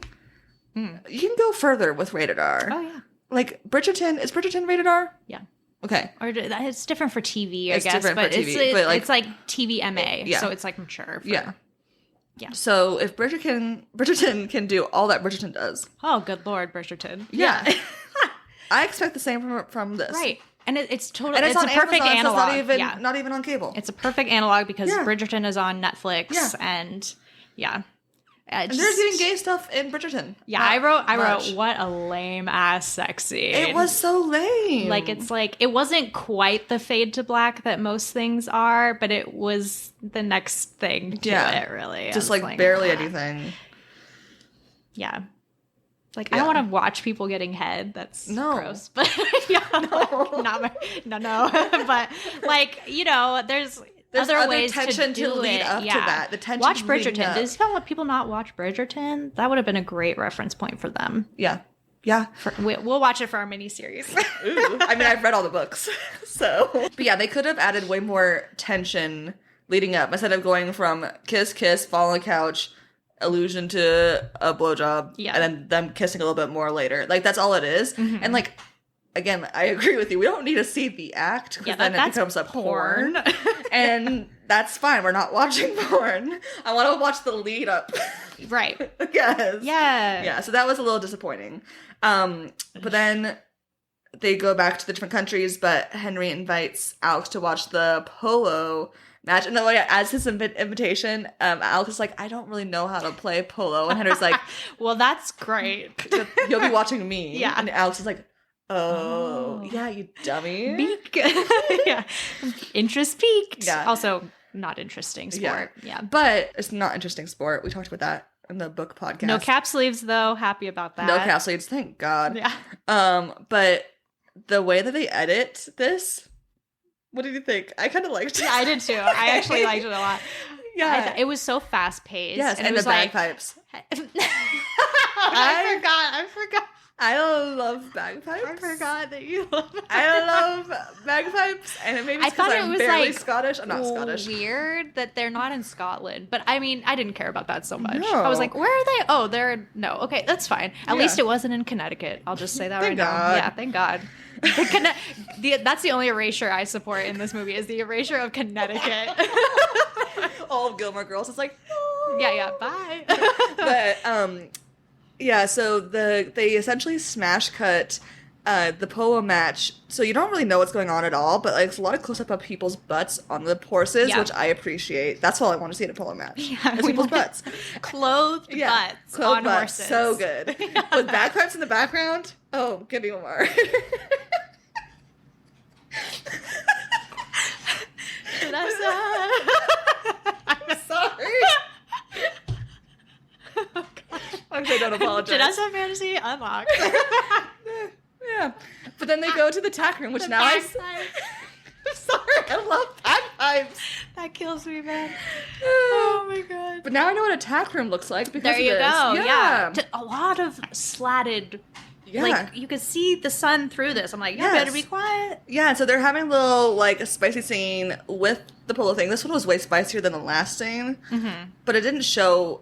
You can go further with rated R. Oh, yeah. Like, Bridgerton, is Bridgerton rated R? Yeah. Okay. Or it's different for TV, I guess. Different but for TV, but it's like TV MA, so it's like mature. Yeah. So if Bridgerton can do all that Bridgerton does. Oh, good Lord, Bridgerton. Yeah. I expect the same from this. Right. And it's totally, and it's a perfect Amazon, analog. So it's not even on cable. It's a perfect analog because Bridgerton is on Netflix and and they're doing gay stuff in Bridgerton. Yeah, I wrote, what a lame ass sex scene. It was so lame. Like, it's like, it wasn't quite the fade to black that most things are, but it was the next thing to it, really. Just like barely anything. Yeah. Like, I don't want to watch people getting head. That's gross. But, no. But, like, there's other ways tension to lead up to that. The tension. Watch Bridgerton. Does people not watch Bridgerton? That would have been a great reference point for them. Yeah. We'll watch it for our mini-series. Ooh. I mean, I've read all the books. So. But yeah, they could have added way more tension leading up. Instead of going from kiss, fall on the couch, allusion to a blowjob, and then them kissing a little bit more later. Like, that's all it is. Mm-hmm. And, like, again, I agree with you. We don't need to see the act because then it becomes a porn. And that's fine. We're not watching porn. I want to watch the lead up. Right. Yes. Yeah. Yeah. So that was a little disappointing. But then they go back to the different countries, but Henry invites Alex to watch the polo match. And then as his invitation, Alex is like, I don't really know how to play polo. And Henry's like, well, that's great. You'll be watching me. Yeah. And Alex is like, oh, yeah, you dummy. Beak. Yeah. Interest peaked. Yeah. Also, not interesting sport. Yeah. But it's not interesting sport. We talked about that in the book podcast. No cap sleeves, though. Happy about that. No cap sleeves. Thank God. Yeah. But the way that they edit this, what did you think? I kind of liked it. Yeah, I did too. I actually liked it a lot. Yeah. It was so fast paced. Yes, and it the was bagpipes. I forgot. I love bagpipes. I forgot that you love bagpipes. I love bagpipes, and maybe it's because I'm barely Scottish. I'm not Scottish. Weird that they're not in Scotland, but I mean, I didn't care about that so much. No. I was like, where are they? Oh, they're no. Okay, that's fine. At least it wasn't in Connecticut. I'll just say that Thank right God. now. Yeah, thank God. That's the only erasure I support in this movie is the erasure of Connecticut. All of Gilmore Girls. It's like, yeah, bye. But yeah. So they essentially smash cut the polo match, so you don't really know what's going on at all. But like, it's a lot of close up of people's butts on the horses, which I appreciate. That's all I want to see in a polo match. Yeah, is people's butts, clothed butts on butts. horses. So good with bagpipes in the background. Oh, give me more. I'm sorry. I don't apologize. Janessa Fantasy unlocked. Yeah. But then they go to the tack room, which now I'm sorry, I love bagpipes. That kills me, man. Oh my God. But now I know what a tack room looks like because there you of this. go. Yeah. A lot of slatted. Yeah. Like, you could see the sun through this. I'm like, you better be quiet. Yeah, so they're having a little, like, a spicy scene with the polo thing. This one was way spicier than the last scene. Mm-hmm. But it didn't show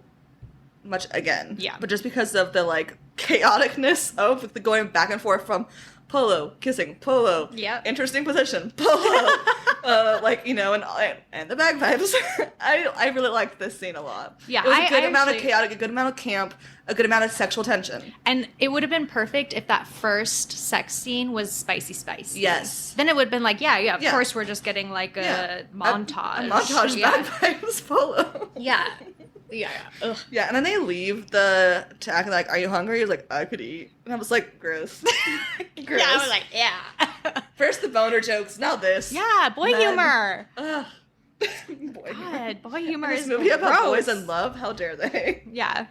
much again. Yeah. But just because of the, like, chaoticness of the going back and forth from polo, kissing, polo, interesting position, polo, like, you know, and the bagpipes. I really liked this scene a lot. Yeah, it was a good amount of chaotic, a good amount of camp, a good amount of sexual tension. And it would have been perfect if that first sex scene was spicy. Yes. Then it would have been like, of course we're just getting like a montage. A montage bagpipes polo. Yeah. Yeah. Ugh. Yeah, and then they leave the tack, like, are you hungry? He's like, I could eat. And I was like, gross. Gross. Yeah, I was like, yeah. First the boner jokes, now this. Yeah, boy humor. Ugh. Boy humor is this movie about gross. boys and love, how dare they? Yeah.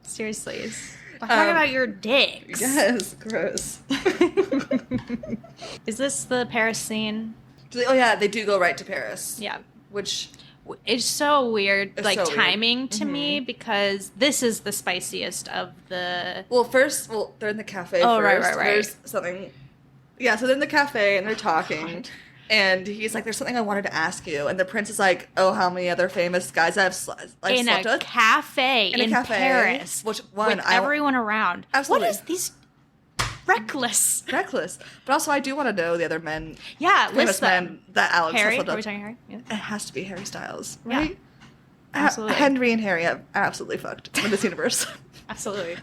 Seriously. Talk about your dicks. Yes, gross. Is this the Paris scene? Oh yeah, they do go right to Paris. Yeah. Which... It's so weird, it's like, so timing weird. to me, because this is the spiciest of the... Well, they're in the cafe first. Right. There's something... Yeah, so they're in the cafe, and they're talking, and he's like, there's something I wanted to ask you, and the prince is like, oh, how many other famous guys I've slept with? In a cafe in Paris. Which one? With everyone around. Absolutely. What is these... Reckless. But also, I do want to know the other men. Yeah, famous men that Alex Harry? has Are we talking Harry? Yeah. It has to be Harry Styles, right? Yeah. Absolutely. Henry and Harry have absolutely fucked in this universe. Absolutely.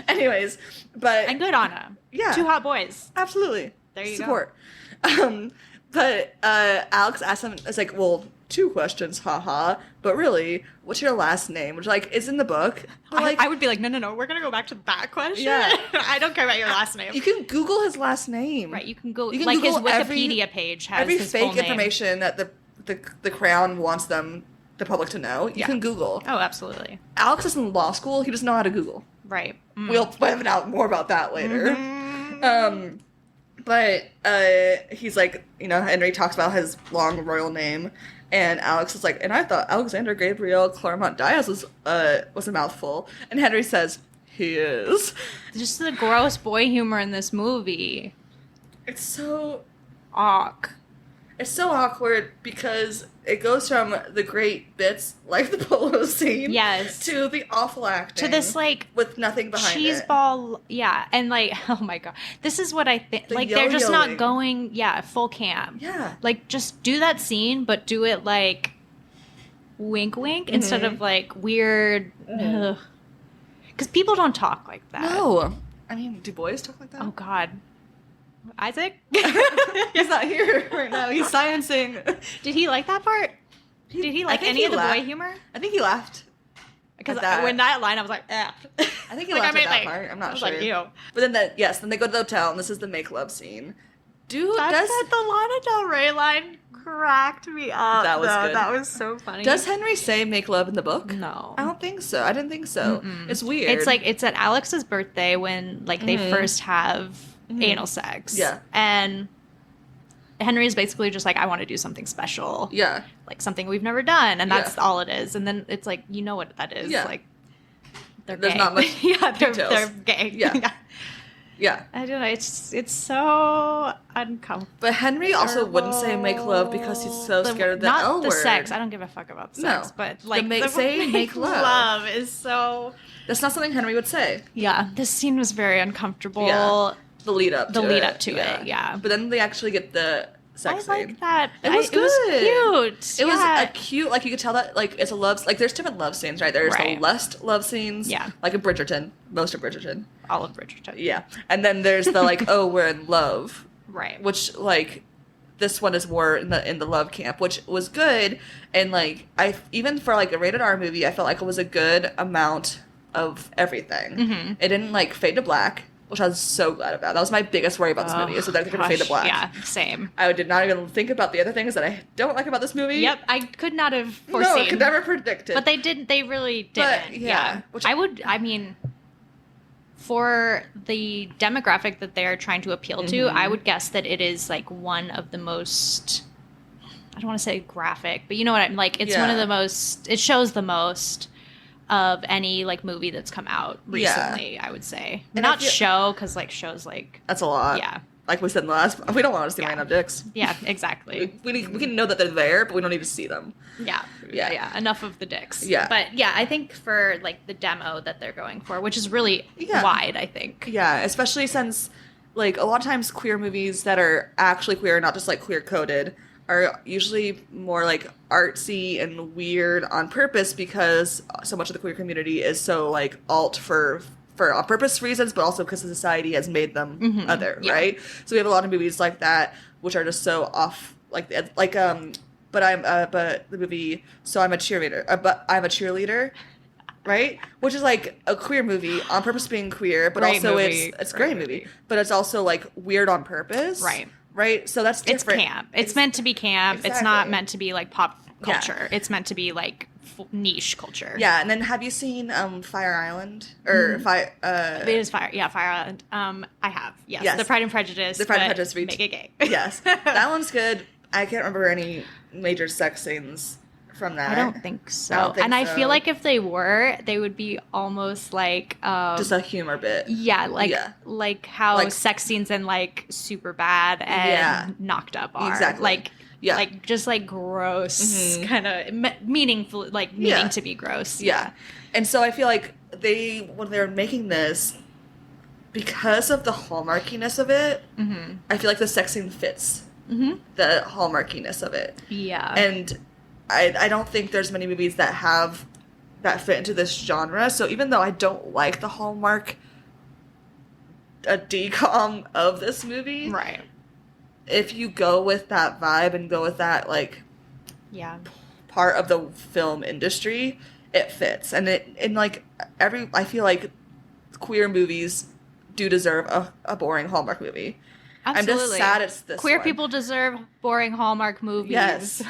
Anyways, but... And good on them. Yeah. 2 hot boys. Absolutely. There you Support. Go. But Alex asked him, it's like, well, 2 questions, haha. But really, what's your last name? Which, like, is in the book. But, like, I would be like, no, we're going to go back to that question. Yeah. I don't care about your last name. You can Google his last name. Right, you can like, Google his Wikipedia page has every his fake full name. information that the Crown wants the public to know. You can Google. Oh, absolutely. Alex is in law school. He doesn't know how to Google. Right. We'll find out more about that later. Mm-hmm. But he's like, you know, Henry talks about his long royal name, and Alex is like, and I thought Alexander Gabriel Claremont Diaz was a mouthful. And Henry says, he is. Just the gross boy humor in this movie. It's so... Awk. It's so awkward because it goes from the great bits, like the polo scene, Yes. to the awful acting. To this, like, with nothing behind it. cheeseball, yeah. And, like, oh my God. This is what I think. The Like, they're just yo-yoing. not going, full camp. Yeah. Like, just do that scene, but do it, like, wink, wink, instead of, like, weird. Because people don't talk like that. No. I mean, do boys talk like that? Oh, God. Isaac? He's not here right now. He's sciencing. Did he like that part? Did he like any of the boy humor? I think he laughed. Because that. when that line, I was like, eh. I think he Like, laughed I at mean, that like, part. I'm I not was sure. like, ew. But then then they go to the hotel, and this is the make love scene. The Lana Del Rey line cracked me up. That was good. That was so funny. Does Henry say make love in the book? No. I don't think so. I didn't think so. It's weird. It's like, it's at Alex's birthday when, like, they first have anal sex. Yeah. And Henry is basically just like, I want to do something special. Yeah. Like, something we've never done. And that's Yeah. all it is. And then it's like, you know what that is. Yeah. Like, they're There's gay. not much yeah, details. they're gay. Yeah. Yeah. I don't know. It's so uncomfortable. But Henry also wouldn't say make love because he's so scared of the not L the word. sex. I don't give a fuck about sex. No. But like say make love. love is so. That's not something Henry would say. Yeah, this scene was very uncomfortable. Yeah. The lead up to it. Yeah. But then they actually get the sex I scene. like that. It was It was good. cute. It was a cute, like, you could tell that, like, it's a love, like, there's different love scenes, right? There's Right. the lust love scenes. Yeah. Like in Bridgerton. Most of Bridgerton. all of Bridgerton. Yeah. And then there's the, like, oh, we're in love. Right. Which, like, this one is more in the love camp, which was good. And, like, even for, like, a rated R movie, I felt like it was a good amount of everything. Mm-hmm. It didn't, like, fade to black, which I was so glad about. That was my biggest worry about this movie, is that they're going to fade to black. Yeah, same. I did not even think about the other things that I don't like about this movie. Yep, I could not have foreseen. No, I could never predict it. But they didn't. They really didn't. But, yeah. Which- I mean, for the demographic that they're trying to appeal to, I would guess that it is like one of the most. I don't want to say graphic, but you know what I'm like. It's one of the most. It shows the most of any like movie that's come out recently. I would say, And not I feel- show because like shows like That's a lot. Yeah. Like we said in the last, we don't want to see random dicks. yeah, exactly. We can know that they're there, but we don't need to see them. Yeah. Enough of the dicks. Yeah. But yeah, I think for like the demo that they're going for, which is really Yeah. wide, I think. Yeah, especially since, like, a lot of times queer movies that are actually queer, not just, like, queer-coded, are usually more, like, artsy and weird on purpose because so much of the queer community is so, like, alt for on purpose reasons, but also because the society has made them other, Yeah. right? So we have a lot of movies like that, which are just so off, but the movie, So I'm a Cheerleader, but I'm a Cheerleader, right? Which is like a queer movie on purpose being queer, but Great also movie. it's a great movie, but it's also like weird on purpose, right? So that's It's different. camp. It's meant to be camp. It's not Exactly. meant to be like pop Yeah. culture. It's meant to be like niche culture. Yeah, and then have you seen Fire Island or Fire? It is Fire. Yeah, Fire Island. I have. Yes. Yes. The Pride and Prejudice. The Pride and but Prejudice read- Make it gay. Yes, that one's good. I can't remember any major sex scenes from that. I don't think so. I don't think and I so. feel like if they were, they would be almost like Just a humor bit. yeah, like how Like- sex scenes in like Super Bad and Yeah. Knocked Up are. Exactly. Like Yeah. like just like gross kind of meaningful, like meaning Yeah. to be gross. Yeah. And so I feel like when they're making this, because of the hallmarkiness of it, I feel like the sex scene fits the hallmarkiness of it. Yeah. And I don't think there's many movies that fit into this genre. So even though I don't like the hallmark decom of this movie, right. if you go with that vibe and go with that, like, Yeah. part of the film industry, it fits. And I feel like queer movies do deserve a boring Hallmark movie. Absolutely. I'm just sad it's this Queer one. people deserve boring Hallmark movies. Yes.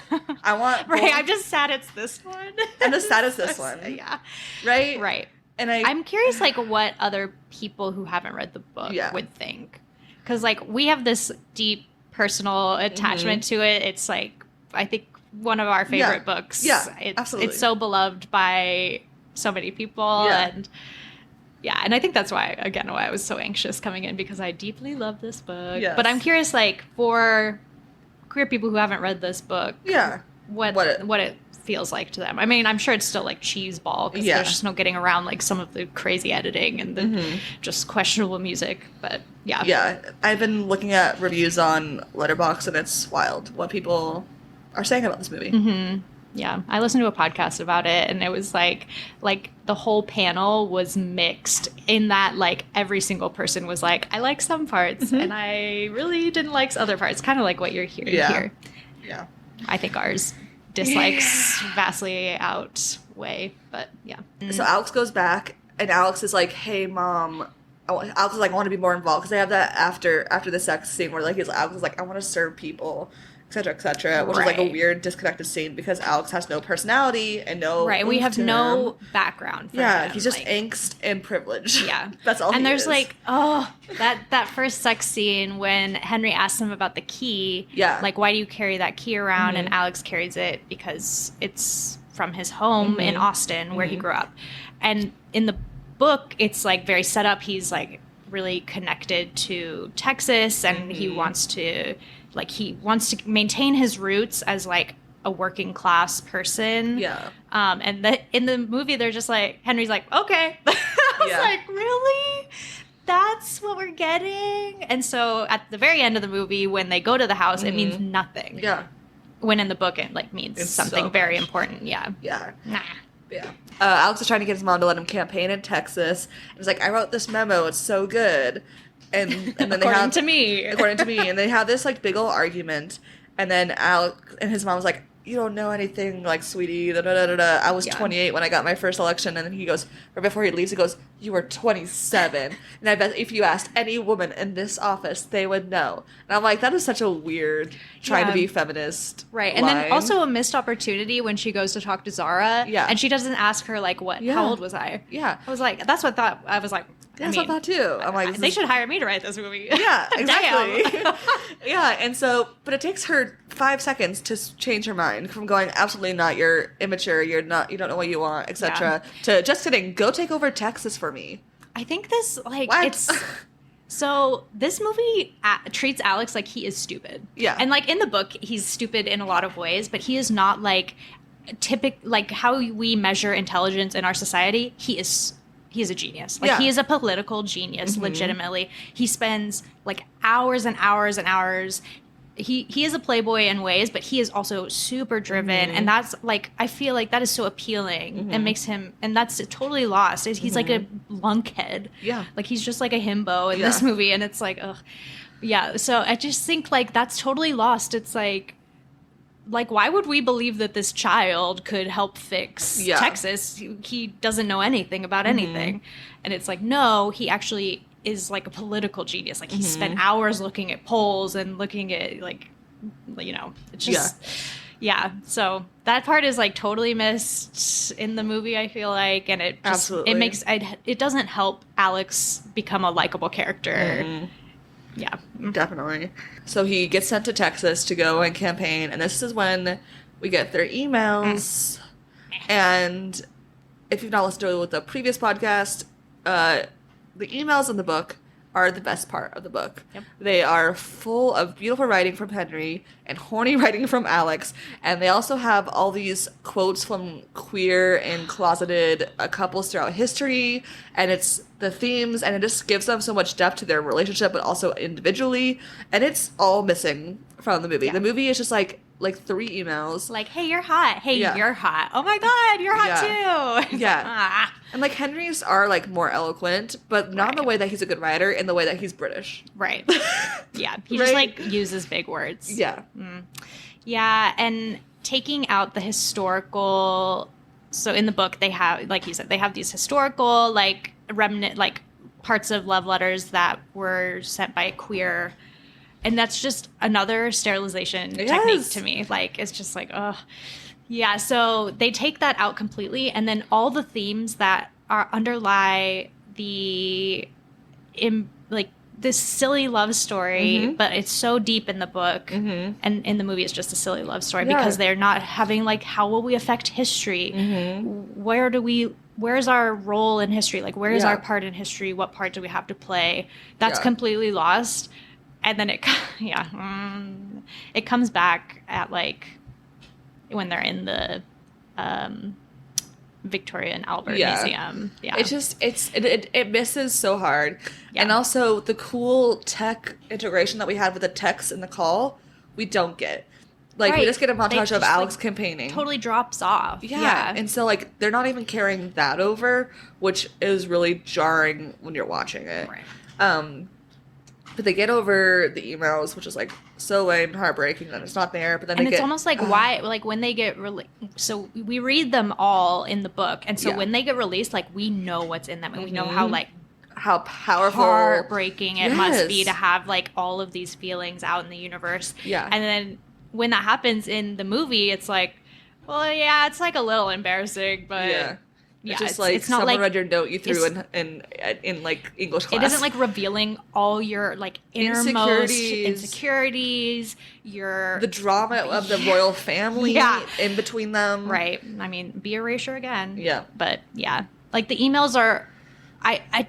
I want right. boring- I'm just sad it's this one. I'm just sad it's this one. Yeah. Right? Right. And I'm curious, like, what other people who haven't read the book Yeah. would think. Because, like, we have this deep personal attachment to it. It's, like, I think one of our favorite books. Yeah, it's, absolutely. It's so beloved by so many people. Yeah. And I think that's why I was so anxious coming in, because I deeply love this book. Yes. But I'm curious, like, for queer people who haven't read this book, what it feels like to them. I mean, I'm sure it's still like cheeseball because there's just no getting around like some of the crazy editing and the just questionable music. But yeah, I've been looking at reviews on Letterboxd, and it's wild what people are saying about this movie. Yeah, I listened to a podcast about it, and it was like the whole panel was mixed in that like every single person was like, I like some parts and I really didn't like other parts, kind of like what you're hearing here. Yeah. I think ours dislikes vastly outweigh, but yeah. So Alex goes back, and Alex is like, hey, Mom. Alex is like, I want to be more involved, because they have that after the sex scene where like Alex is like, I want to serve people, etc., which is like a weird disconnected scene because Alex has no personality and no we have no background for him. He's just angst and privilege. Yeah. That's all. And there's is. like, that first sex scene when Henry asks him about the key. Yeah. Like, why do you carry that key around? And Alex carries it because it's from his home in Austin where he grew up. And in the book, it's like very set up. He's like really connected to Texas, and he wants to maintain his roots as like a working class person. Yeah. And in the movie, they're just like, Henry's like, okay. I was like, really? That's what we're getting? And so at the very end of the movie, when they go to the house, it means nothing. Yeah. When in the book, it like means It's something so very much. important. Yeah. Yeah. Nah. Yeah. Alex is trying to get his mom to let him campaign in Texas. And he's like, I wrote this memo. It's so good. And then According to me. And they have this like big old argument. And then Alex and his mom was like, you don't know anything, like, sweetie, da-da-da-da-da. I was 28 when I got my first election. And then he goes, right before he leaves, he goes, you were 27. And I bet if you asked any woman in this office, they would know. And I'm like, that is such a weird trying to be feminist. Right. And then also a missed opportunity when she goes to talk to Zara. Yeah. And she doesn't ask her, like, how old was I? Yeah. I was like, that's what I was like, that's what I thought too. I'm like, they should hire me to write this movie. Yeah, exactly. Damn. Yeah, and so, but it takes her 5 seconds to change her mind from going, absolutely not, you're immature, you don't know what you want, etc., to just kidding, go take over Texas for me. I think this, like, What? it's... So this movie treats Alex like he is stupid. Yeah. And, like, in the book, he's stupid in a lot of ways, but he is not, like, like, how we measure intelligence in our society, he is a genius. Like, he is a political genius, legitimately. He spends, like, hours and hours and hours. He is a playboy in ways, but he is also super driven. And that's, like, I feel like that is so appealing and makes him, and that's totally lost. He's like a lunkhead. Yeah. Like, he's just like a himbo in this movie. And it's like, ugh. Yeah. So I just think, like, that's totally lost. It's like, why would we believe that this child could help fix Texas? He doesn't know anything about anything. And it's like, no, he actually is like a political genius. Like, he spent hours looking at polls and looking at, like, you know, it's just, so that part is like totally missed in the movie, I feel like. And it just, it doesn't help Alex become a likable character. Yeah. Definitely. So he gets sent to Texas to go and campaign, and this is when we get their emails. And if you've not listened to the previous podcast, the emails in the book are the best part of the book. Yep. They are full of beautiful writing from Henry and horny writing from Alex, and they also have all these quotes from queer and closeted couples throughout history, and it's the themes, and it just gives them so much depth to their relationship, but also individually, and it's all missing from the movie. The movie is just like 3 emails. Like, hey, you're hot. Hey, you're hot. Oh my God, you're hot too. Yeah. And like, Henry's are like more eloquent, but not in the way that he's a good writer, in the way that he's British. Right. Yeah. He just like uses big words. Yeah. Yeah. And taking out the historical. So in the book, they have, like you said, they have these historical, like, remnant, like, parts of love letters that were sent by a queer. And that's just another sterilization technique to me. Like, it's just like, ugh. Yeah, so they take that out completely. And then all the themes that underlie this silly love story, but it's so deep in the book. And in the movie, it's just a silly love story because they're not having, like, how will we affect history? Where's our role in history? Like, where is our part in history? What part do we have to play? That's completely lost. And then it comes back at like when they're in the Victoria and Albert Museum. Yeah. It misses so hard. Yeah. And also the cool tech integration that we had with the text in the call, we don't get. Like, we just get a montage of Alex campaigning. Totally drops off. Yeah. And so, like, they're not even carrying that over, which is really jarring when you're watching it. Right. But they get over the emails, which is, like, so lame and heartbreaking that it's not there. But then it's almost like why, like, when they get so we read them all in the book. And so when they get released, like, we know what's in them. And we know how, like, how powerful, heartbreaking it must be to have, like, all of these feelings out in the universe. Yeah. And then when that happens in the movie, it's like, well, yeah, it's like a little embarrassing, but it's like it's not someone like read your note you threw in like English class. It isn't like revealing all your like innermost insecurities, the drama of the royal family in between them. Right. I mean, be erasure again. Yeah. But yeah, like the emails are. I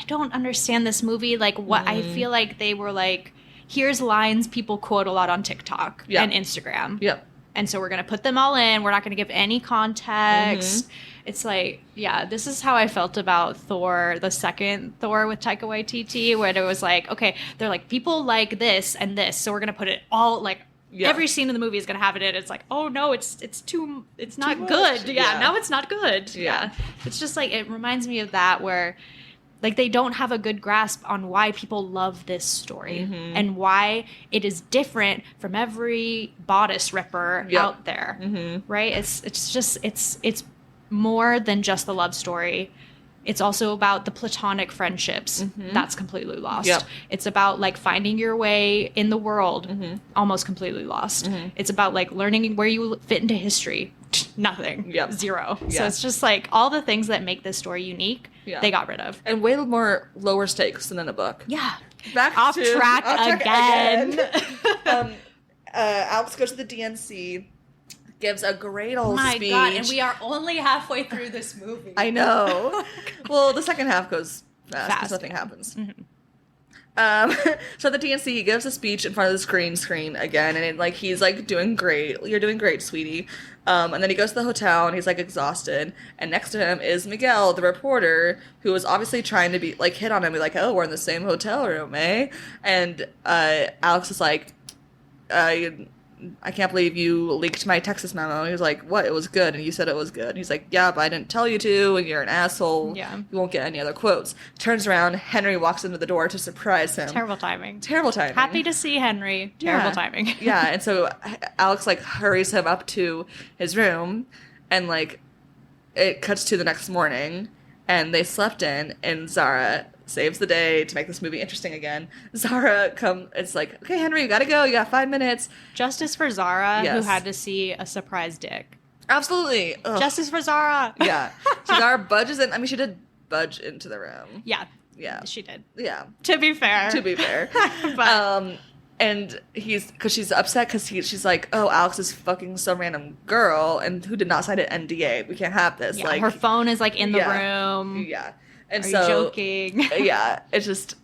don't understand this movie. Like what I feel like they were like. Here's lines people quote a lot on TikTok and Instagram. Yep. And so we're going to put them all in. We're not going to give any context. It's like, this is how I felt about Thor, the second Thor with Taika Waititi, where it was like, okay, they're like, people like this and this. So we're going to put it all, like, every scene in the movie is going to have it in. It's like, oh, no, it's not good. Yeah, now it's not good. Yeah. It's just like, it reminds me of that where... Like, they don't have a good grasp on why people love this story and why it is different from every bodice ripper out there, right? It's more than just the love story. It's also about the platonic friendships. That's completely lost. Yep. It's about, like, finding your way in the world. Almost completely lost. It's about, like, learning where you fit into history. Nothing. Yep. Zero. Yeah. So it's just, like, all the things that make this story unique, they got rid of. And way more lower stakes than in the book. Yeah. Off track again. Alex goes to the DNC. Gives a great old speech. My God, and we are only halfway through this movie. I know. Well, the second half goes fast because nothing happens. So the DNC, he gives a speech in front of the screen again, and he's like doing great. You're doing great, sweetie. And then he goes to the hotel and he's like exhausted. And next to him is Miguel, the reporter, who was obviously trying to be like hit on him, be like, "Oh, we're in the same hotel room, eh?" And Alex is like, I can't believe you leaked my Texas memo. He was like, what? It was good. And you said it was good. And he's like, yeah, but I didn't tell you to. And you're an asshole. Yeah. You won't get any other quotes. Turns around. Henry walks into the door to surprise him. Terrible timing. Happy to see Henry. Terrible timing. Yeah. And so Alex like hurries him up to his room. And like it cuts to the next morning. And they slept in. And Zara saves the day to make this movie interesting again. Zara it's like, okay, Henry, you gotta go. You got 5 minutes. Justice for Zara, who had to see a surprise dick. Absolutely. Ugh. Justice for Zara. Yeah. Zara budges in. I mean, she did budge into the room. Yeah. Yeah. She did. Yeah. To be fair. But, and because she's upset because she's like, oh, Alex is fucking some random girl and who did not sign an NDA. We can't have this. Yeah, like her phone is like in the room. Yeah. And Are so, you joking? Yeah, it's just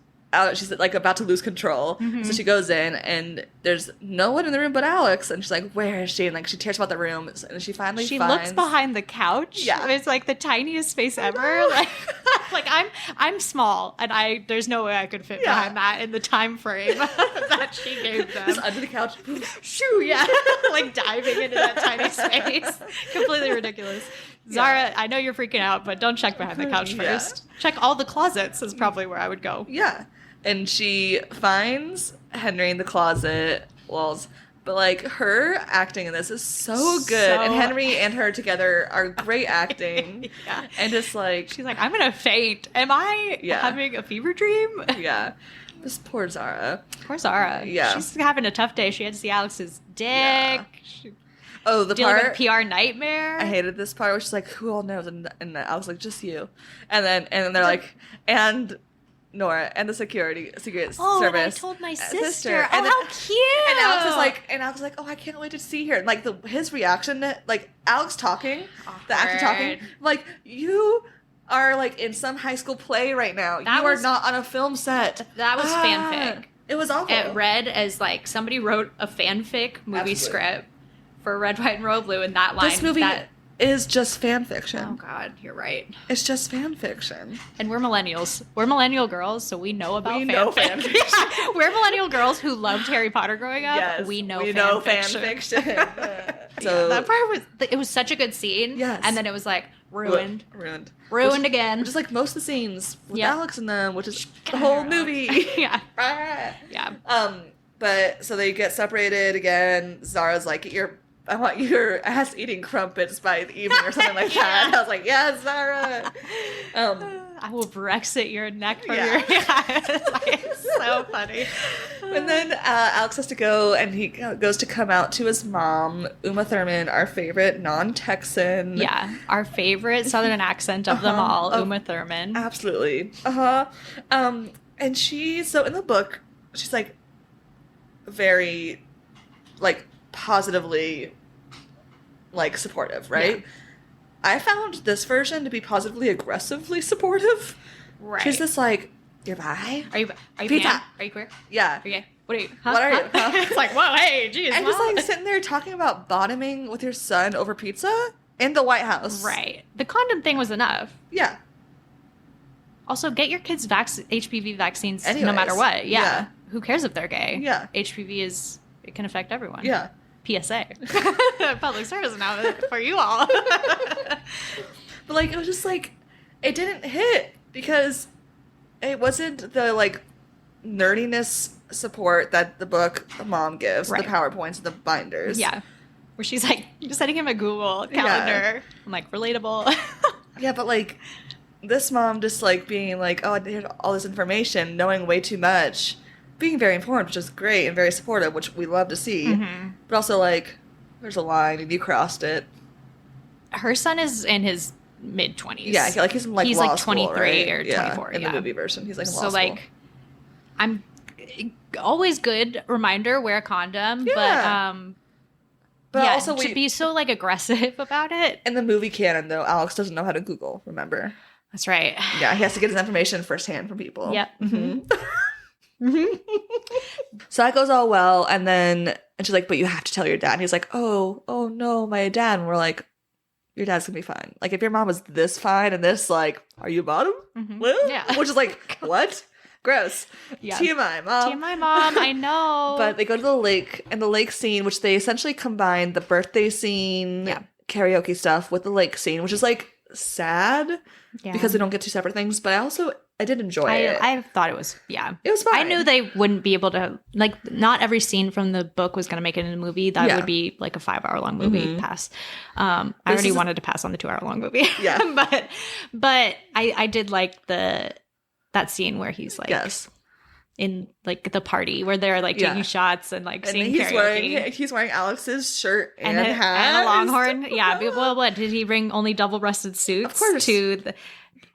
she's like about to lose control. So she goes in and there's no one in the room but Alex, and she's like, where is she? And like she tears about the room, and she finally looks behind the couch. Yeah, it's like the tiniest space ever. Like I'm small, and there's no way I could fit behind that in the time frame that she gave them. Just under the couch. Shoo, yeah, like diving into that tiny space. Completely ridiculous. Zara, I know you're freaking out, but don't check behind the couch first. Check all the closets is probably where I would go. Yeah. And she finds Henry in the closet walls. But, like, her acting in this is so good. And Henry and her together are great acting. Yeah. And just, like... She's like, I'm going to faint. Am I having a fever dream? Yeah. This poor Zara. Poor Zara. Yeah. She's having a tough day. She had to see Alex's dick. Yeah. The dealing part... with PR nightmare. I hated this part where she's like, who all knows? And I was like, just you. And then they're like, and... Nora and the secret service. And I told my sister. And how cute! And Alex was like, oh, I can't wait to see her. And like his reaction, like Alex talking, the actor talking, like you are like in some high school play right now. You are not on a film set. That was fanfic. It was awful. It read as like somebody wrote a fanfic movie script for Red, White, and Royal Blue, and that line. This movie is just fan fiction. Oh God, you're right. It's just fan fiction. And we're millennials. We're millennial girls, so we know about fan fiction. We're millennial girls who loved Harry Potter growing up. Yes, we know fan fiction. So that part it was such a good scene. Yes. And then it was like ruined again. Just like most of the scenes with Alex in them, which is the whole movie. Yeah. Yeah. But so they get separated again. Zara's like, I want your ass eating crumpets by the evening or something like that. And I was like, yes, Zara. I will Brexit your neck from your it's so funny. And then Alex has to go, and he goes to come out to his mom, Uma Thurman, our favorite non-Texan. Yeah, our favorite Southern accent of them all, Uma Thurman. Absolutely. And so in the book, she's like very like positively like supportive, right? Yeah. I found this version to be positively aggressively supportive. Right. She's just like, you're bi? Are you pizza? Pan? Are you queer? Yeah. Okay. What are you? Huh? What are you? Huh? It's like, whoa, hey, geez. And just like sitting there talking about bottoming with your son over pizza in the White House. Right. The condom thing was enough. Yeah. Also, get your kids HPV vaccines Anyways, no matter what. Yeah. Who cares if they're gay? Yeah. HPV it can affect everyone. Yeah. PSA. Public service announcement for you all. But like, it was just like, it didn't hit because it wasn't the like nerdiness support that the book mom gives, the PowerPoints and the binders. Yeah. Where she's like, just sending him a Google calendar. Yeah. I'm like, relatable. Yeah, but like, this mom just like being like, oh, I heard all this information, knowing way too much, being very informed, which is great, and very supportive, which we love to see. Mm-hmm. But also like, there's a line and you crossed it. Her son is in his mid-20s. Yeah, like he's in like law like 23 school, right? or 24. In the movie version, he's like in law school. So like, I'm always good reminder, wear a condom, but also to be so like aggressive about it. In the movie canon though, Alex doesn't know how to Google, remember? That's right. Yeah, he has to get his information firsthand from people. Yep. Mm-hmm. So that goes all well, and she's like, but you have to tell your dad. And he's like, oh no, my dad. And we're like, your dad's gonna be fine. Like, if your mom was this fine and this, like, are you bottom? Mm-hmm. Yeah. Which is like, what? Gross. Yeah. TMI, mom. TMI, mom. I know. But they go to the lake, and the lake scene, which they essentially combine the birthday scene, karaoke stuff with the lake scene, which is like sad because they don't get two separate things. But I did enjoy it. I thought it was, it was fine. I knew they wouldn't be able to, like, not every scene from the book was going to make it in a movie. That would be like a 5-hour-long movie pass. I already wanted to pass on the 2-hour-long movie. Yeah. but I did like that scene where he's like in like the party where they're like taking shots and like singing karaoke. He's wearing Alex's shirt and hat. And a longhorn. Yeah. Well, what? Did he bring only double-breasted suits? Of course.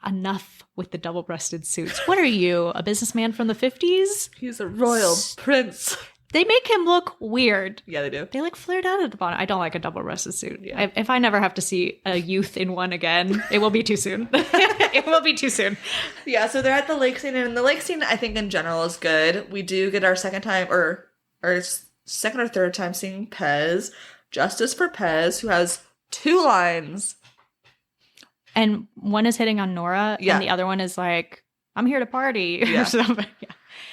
Enough with the double-breasted suits. What are you, a businessman from the 50s? He's a royal prince. They make him look weird. Yeah, they do. They like flared out at the bottom. I don't like a double-breasted suit. Yeah. If I never have to see a youth in one again, it will be too soon. It will be too soon. Yeah, so they're at the lake scene, and the lake scene, I think, in general is good. We do get our second or third time seeing Pez. Justice for Pez, who has 2 lines. And one is hitting on Nora, and the other one is like, I'm here to party. Yeah. Or something. Yeah.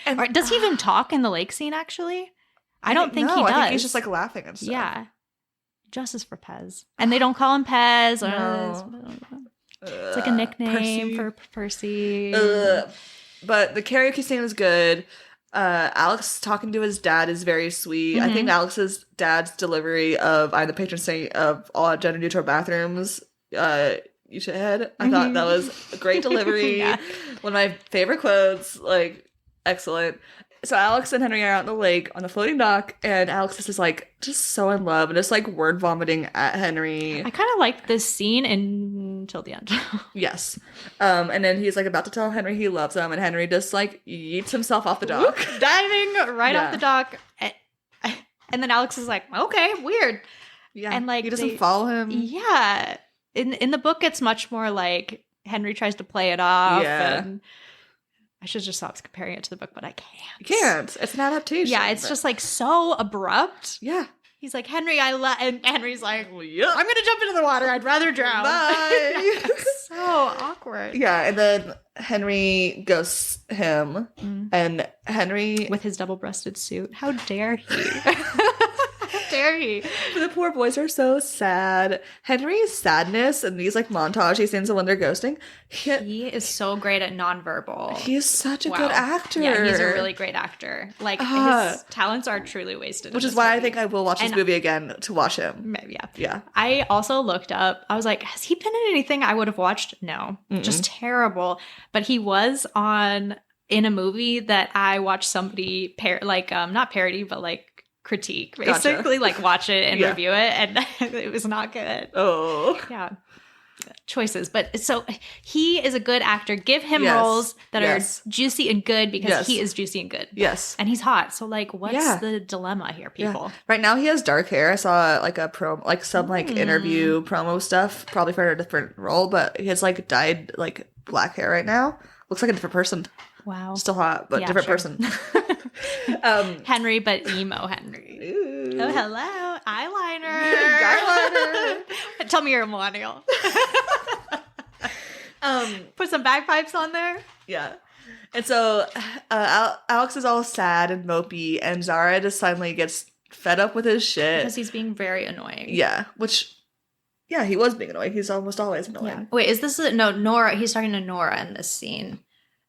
And, does he even talk in the lake scene, actually? I don't think he does. I think he's just like laughing and stuff. Yeah. Justice for Pez. And they don't call him Pez. It's like a nickname for Percy. But the karaoke scene is good. Alex talking to his dad is very sweet. Mm-hmm. I think Alex's dad's delivery of I'm the patron saint of all gender neutral bathrooms, you should head. I thought that was a great delivery. One of my favorite quotes, like, excellent. So Alex and Henry are out in the lake on the floating dock, and Alex is just like, just so in love, and just like word vomiting at Henry. I kind of liked this scene until the end. Yes. And then he's like about to tell Henry he loves him, and Henry just like yeets himself off the dock. Diving right off the dock. And then Alex is like, okay, weird. Yeah. And like, he doesn't follow him. Yeah. In the book, it's much more like Henry tries to play it off. Yeah. And I should just stop comparing it to the book, but I can't. You can't. It's an adaptation. Yeah, it's just like so abrupt. Yeah. He's like, Henry, and Henry's like, Yep. I'm going to jump into the water. I'd rather drown. Bye. It's so awkward. Yeah, and then Henry ghosts him, and Henry... With his double-breasted suit. How dare he? How dare he? The poor boys are so sad. Henry's sadness and these like montage scenes of when they're ghosting. He is so great at nonverbal. He's such a good actor. Yeah, he's a really great actor. Like his talents are truly wasted. Which is why I think I will watch this movie again to watch him. Yeah. Yeah. I also looked up, I was like, has he been in anything I would have watched? No. Just terrible. But he was in a movie that I watched somebody not parody, but like critique, basically. Gotcha. Like watch it and review it, and it was not good. Oh. Yeah. Choices. But so he is a good actor. Give him roles that are juicy and good because he is juicy and good. Yes. And he's hot. So like what's the dilemma here, people? Yeah. Right now he has dark hair. I saw like a interview promo stuff, probably for a different role, but he has like dyed like black hair right now. Looks like a different person. Wow. Still hot, but different person. Henry, but emo Henry. Ooh. Oh, hello. Eyeliner. Tell me you're a millennial. Put some bagpipes on there. Yeah. And so Alex is all sad and mopey, and Zara just suddenly gets fed up with his shit. Because he's being very annoying. Yeah. Yeah, he was being annoying. He's almost always annoying. Yeah. Wait, is this... No, Nora. He's talking to Nora in this scene.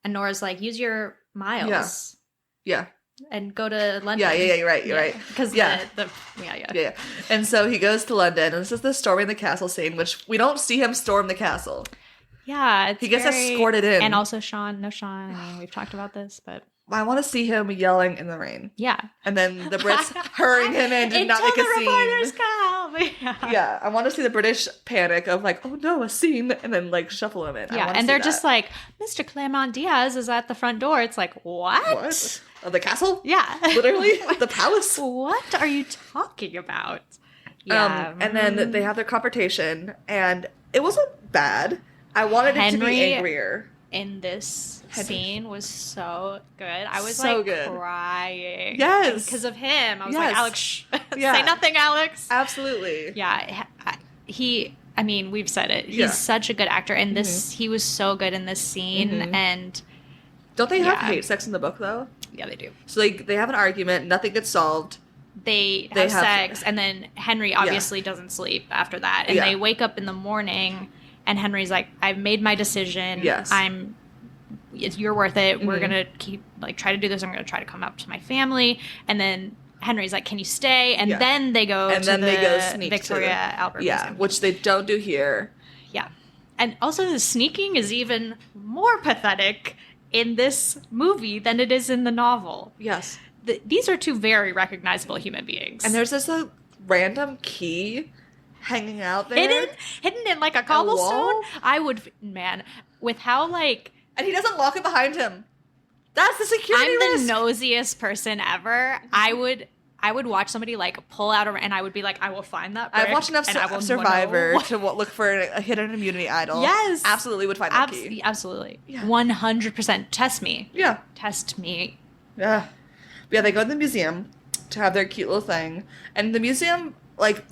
And Nora's like, use your miles. Yeah. And go to London. Yeah, you're right. You're right. Because yeah. Yeah. And so he goes to London, and this is the storming the castle scene, which we don't see him storm the castle. Yeah, he gets escorted in. And also Sean. I mean, we've talked about this, but... I want to see him yelling in the rain. Yeah. And then the Brits hurrying him in to not make a scene. Reporters come. Yeah. I want to see the British panic of like, oh no, a scene, and then like shuffle him in. Yeah, and they're just like, Mr. Claremont Diaz is at the front door. It's like, what? Of the castle? Yeah. Literally? The palace? What are you talking about? Yeah. And then they have their confrontation, and it wasn't bad. I wanted it to be angrier. In this scene was so good. I was so like good. Crying. Yes. Because of him. I was like, Alex, yeah. Say nothing, Alex. Absolutely. Yeah. We've said it. He's such a good actor. And he was so good in this scene. And don't they have hate sex in the book, though? Yeah, they do. So they have an argument. Nothing gets solved. They have sex. And then Henry obviously doesn't sleep after that. And they wake up in the morning. And Henry's like, I've made my decision. Yes. You're worth it. We're going to try to do this. I'm going to try to come up to my family. And then Henry's like, can you stay? And then they go sneak Victoria Albert Museum. Yeah, which they don't do here. Yeah. And also the sneaking is even more pathetic in this movie than it is in the novel. Yes. These are two very recognizable human beings. And there's just a random key hanging out there. Hidden in like a cobblestone. I would, with how and he doesn't lock it behind him. That's the security risk. I'm the nosiest person ever. I would watch somebody pull out and I would be like, I will find that brick. I've watched enough Survivor to look for a hidden immunity idol. Yes. Absolutely would find that key. Absolutely. Yeah. 100%. Test me. Yeah. Test me. Yeah. But yeah, they go to the museum to have their cute little thing. And the museum...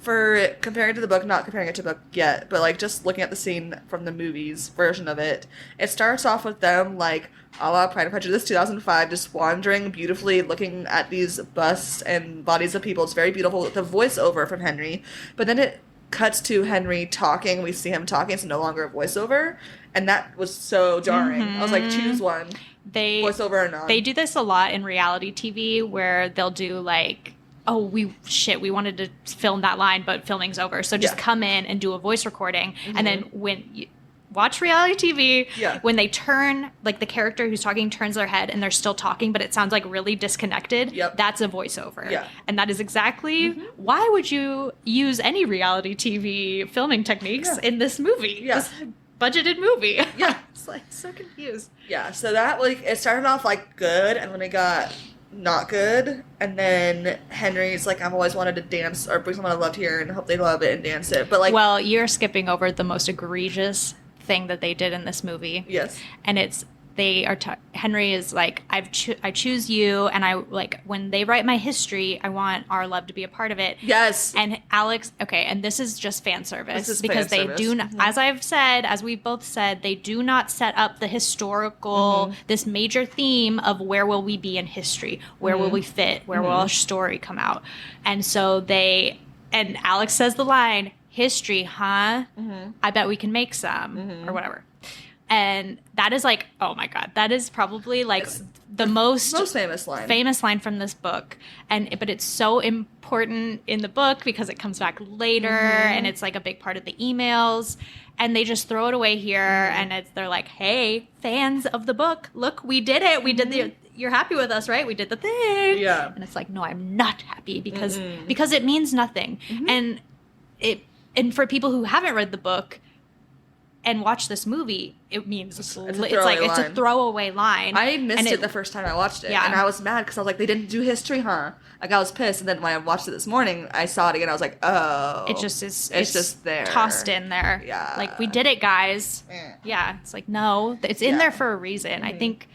for comparing to the book, not comparing it to the book yet, but just looking at the scene from the movies version of it, it starts off with them a la Pride and Prejudice 2005, just wandering beautifully, looking at these busts and bodies of people. It's very beautiful with the voiceover from Henry, but then it cuts to Henry talking. We see him talking. It's no longer a voiceover, and that was so jarring. I was like, choose one. Voiceover or not. They do this a lot in reality TV where they'll do we wanted to film that line, but filming's over. So just come in and do a voice recording. And then when you watch reality TV, when they turn, the character who's talking turns their head and they're still talking, but it sounds really disconnected, that's a voiceover. Yeah. And that is exactly why would you use any reality TV filming techniques in this movie? Yeah. This budgeted movie. Yeah. It's so confused. Yeah. So that, it started off good, and when it got... not good, and then Henry's I've always wanted to dance or bring someone I loved here and hope they love it and dance it, but well, you're skipping over the most egregious thing that they did in this movie. Yes. And Henry is like, I choose you, and I like when they write my history, I want our love to be a part of it. Yes. And Alex, okay, and this is just fan service because fan they service. do not, as I've said, as we've both said, they do not set up the historical, this major theme of where will we be in history, where will we fit, where will our story come out, and so and Alex says the line, "History, huh? I bet we can make some," or whatever. And that is like, oh my God, that is probably like the most famous line from this book. But it's so important in the book because it comes back later and it's like a big part of the emails. And they just throw it away here and they're like, hey, fans of the book, look, we did it. We did you're happy with us, right? We did the thing. Yeah. And it's like, no, I'm not happy because it means nothing. And for people who haven't read the book and watch this movie, it means it's a throwaway line. I missed it the first time I watched it, and I was mad because I was like, they didn't do history, huh? Like I was pissed, and then when I watched it this morning, I saw it again. I was like, oh, it just is. It's just there, tossed in there. Yeah, like we did it, guys. Yeah, it's like no, it's in there for a reason. I think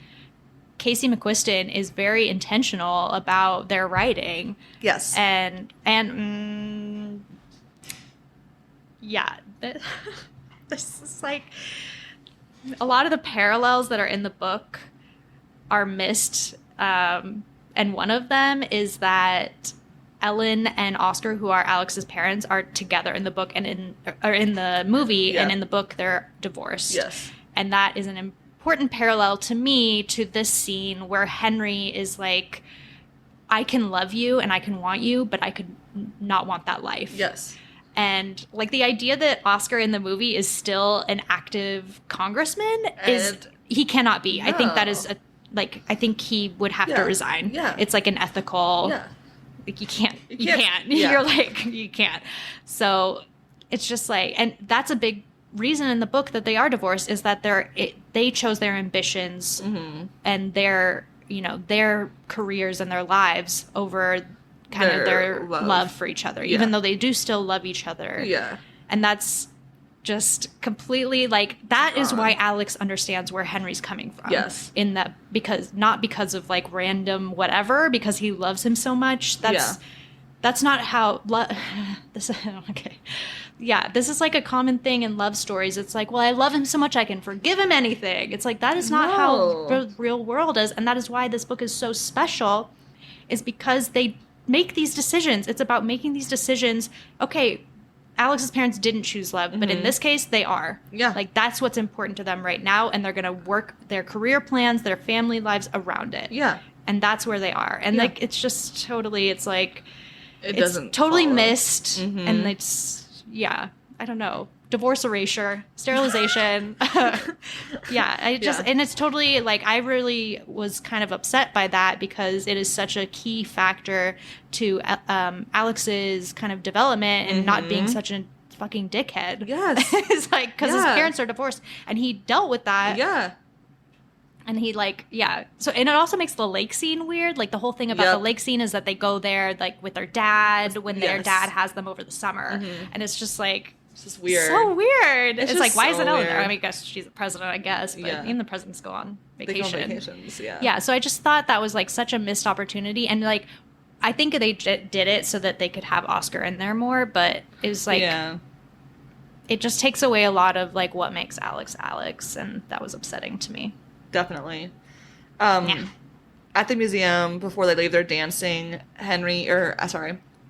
Casey McQuiston is very intentional about their writing. Yes, and yeah. This is like a lot of the parallels that are in the book are missed. And one of them is that Ellen and Oscar, who are Alex's parents, are together in the book and in the movie, and in the book they're divorced. Yes. And that is an important parallel to me to this scene where Henry is like, I can love you and I can want you, but I could not want that life. Yes. And like the idea that Oscar in the movie is still an active congressman he cannot be. No. I think that is I think he would have to resign. Yeah. It's like an ethical, like you can't. Yeah. You're like, you can't. So it's just like, and that's a big reason in the book that they are divorced is that they chose their ambitions and their careers and their lives over kind of their love for each other, even though they do still love each other. Yeah. And that's just completely like, that is why Alex understands where Henry's coming from. Yes. Not because of like random whatever, because he loves him so much. That's not how okay. Yeah, this is like a common thing in love stories. It's like, well, I love him so much I can forgive him anything. It's like, that is not how the real world is. And that is why this book is so special, is because they make these decisions. It's about making these decisions. Okay, Alex's parents didn't choose love, but in this case, they are. Yeah. Like, that's what's important to them right now, and they're going to work their career plans, their family lives around it. Yeah. And that's where they are. And, like, it's just totally, it's like, it's totally missed, and it's, I don't know. Divorce, erasure, sterilization. And it's totally like, I really was kind of upset by that because it is such a key factor to Alex's kind of development and not being such a fucking dickhead. Yes. It's like, because his parents are divorced and he dealt with that. Yeah. And he so, and it also makes the lake scene weird. Like the whole thing about the lake scene is that they go there like with their dad when their dad has them over the summer. And it's just like, it's just weird. So weird. It's like, why isn't Ellen there? I mean, I guess she's the president, I guess, but even the presidents go on vacation. They go on vacations, yeah. So I just thought that was like such a missed opportunity. And like, I think they did it so that they could have Oscar in there more, but it was like, it just takes away a lot of like what makes Alex Alex. And that was upsetting to me. Definitely. At the museum, before they leave, they're dancing.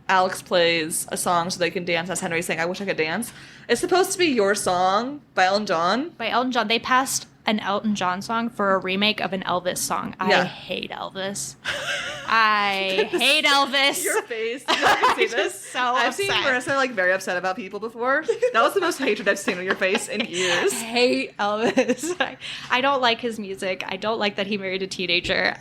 Alex plays a song so they can dance as Henry's saying, I wish I could dance. It's supposed to be Your Song by Elton John. By Elton John. They passed an Elton John song for a remake of an Elvis song. I hate Elvis. I hate Elvis. Your face. You can see this. So I've upset. seen Marissa like very upset about people before. That was the most hatred I've seen on your face in years. I hate Elvis. I don't like his music. I don't like that he married a teenager.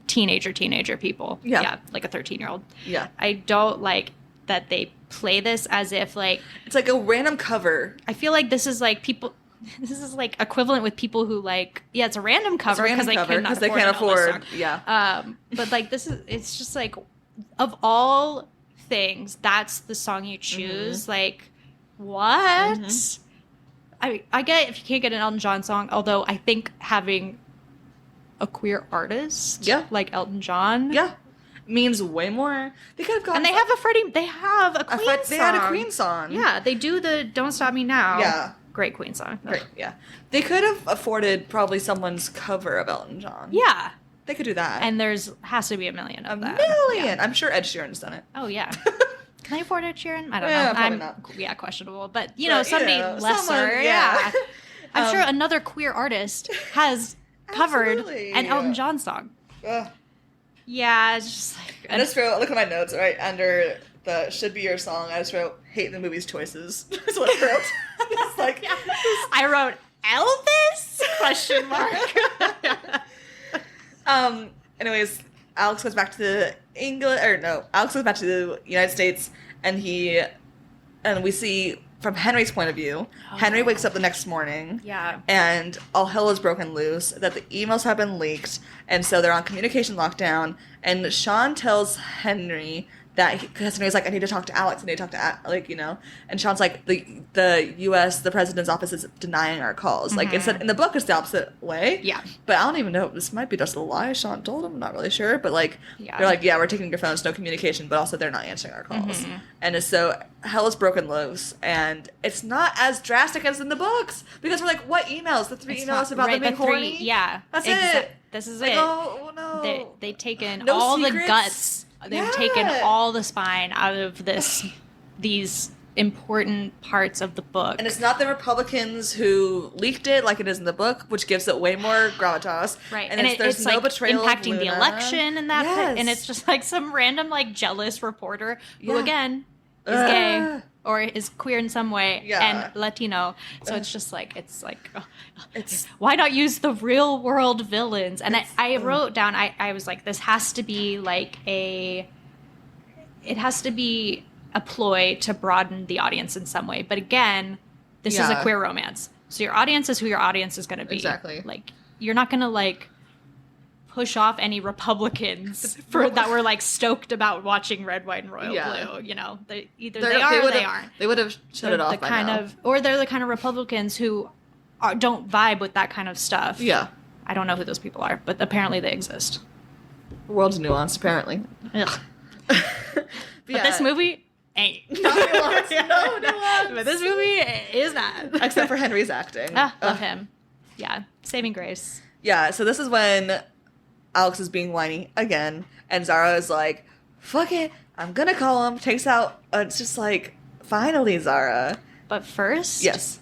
Teenager people. Yeah. Like a 13-year-old. Yeah. I don't like that they play this as if like... It's like a random cover. I feel like this is like people... This is like equivalent with people who like... Yeah, it's a random cover because they can't afford. Yeah. But like this is... It's just like... Of all things, that's the song you choose. Like, what? I get if you can't get an Elton John song, although I think having a queer artist like Elton John means way more. They could have gone. And they have a Queen song. They had a Queen song. Yeah, they do the Don't Stop Me Now. Yeah. Great Queen song. Great, yeah. They could have afforded probably someone's cover of Elton John. Yeah. They could do that. And has to be a million of that. A million! Yeah. I'm sure Ed Sheeran's done it. Oh, yeah. Can I afford Ed Sheeran? I don't know. Probably not. Yeah, questionable. But, somebody lesser. Yeah. I'm sure another queer artist has covered an Elton John song. Ugh. Yeah, it's just like... I just wrote, look at my notes, right under the Should Be Your Song, I just wrote, hate the movie's choices. That's what I wrote. It's like... I wrote, Elvis? Question mark. Anyways, Alex goes back to Alex goes back to the United States, and we see, from Henry's point of view, Henry wakes up the next morning, and all hell is broken loose, that the emails have been leaked, and so they're on communication lockdown, and Sean tells Henry that, because Henry's like, I need to talk to Alex, and Sean's like, the U.S., the president's office is denying our calls. Like, it's in the book, it's the opposite way. Yeah. But I don't even know, this might be just a lie Sean told him, I'm not really sure, but they're like, we're taking your phones, no communication, but also they're not answering our calls. And so, hell is broken loose, and it's not as drastic as in the books, because we're like, what emails? The three emails about them being horny? Yeah. That's it. This is like, it. Oh, no. They've taken No all secrets. the guts. They've taken all the spine out of these important parts of the book. And it's not the Republicans who leaked it like it is in the book, which gives it way more gravitas. Right. And there's no betrayal impacting of the election and that. Yes. And it's just like some random jealous reporter who, again, is gay or is queer in some way and Latino. So it's just it's why not use the real world villains? And I wrote down, I was like, this has to be it has to be a ploy to broaden the audience in some way. But again, this is a queer romance. So your audience is who your audience is going to be. Exactly. You're not going to push off any Republicans that were now about watching Red, White, and Royal Blue. They are or they aren't. They would have shut it off by now. Or they're the kind of Republicans who don't vibe with that kind of stuff. Yeah. I don't know who those people are, but apparently they exist. The world's nuanced, apparently. Ugh. But this movie ain't. Not nuanced. No nuance. But this movie is not. Except for Henry's acting. Love him. Yeah. Saving grace. Yeah, so this is when Alex is being whiny again, and Zara is like, fuck it, I'm gonna call him, takes out, it's just like, finally, Zara. But first... Yes.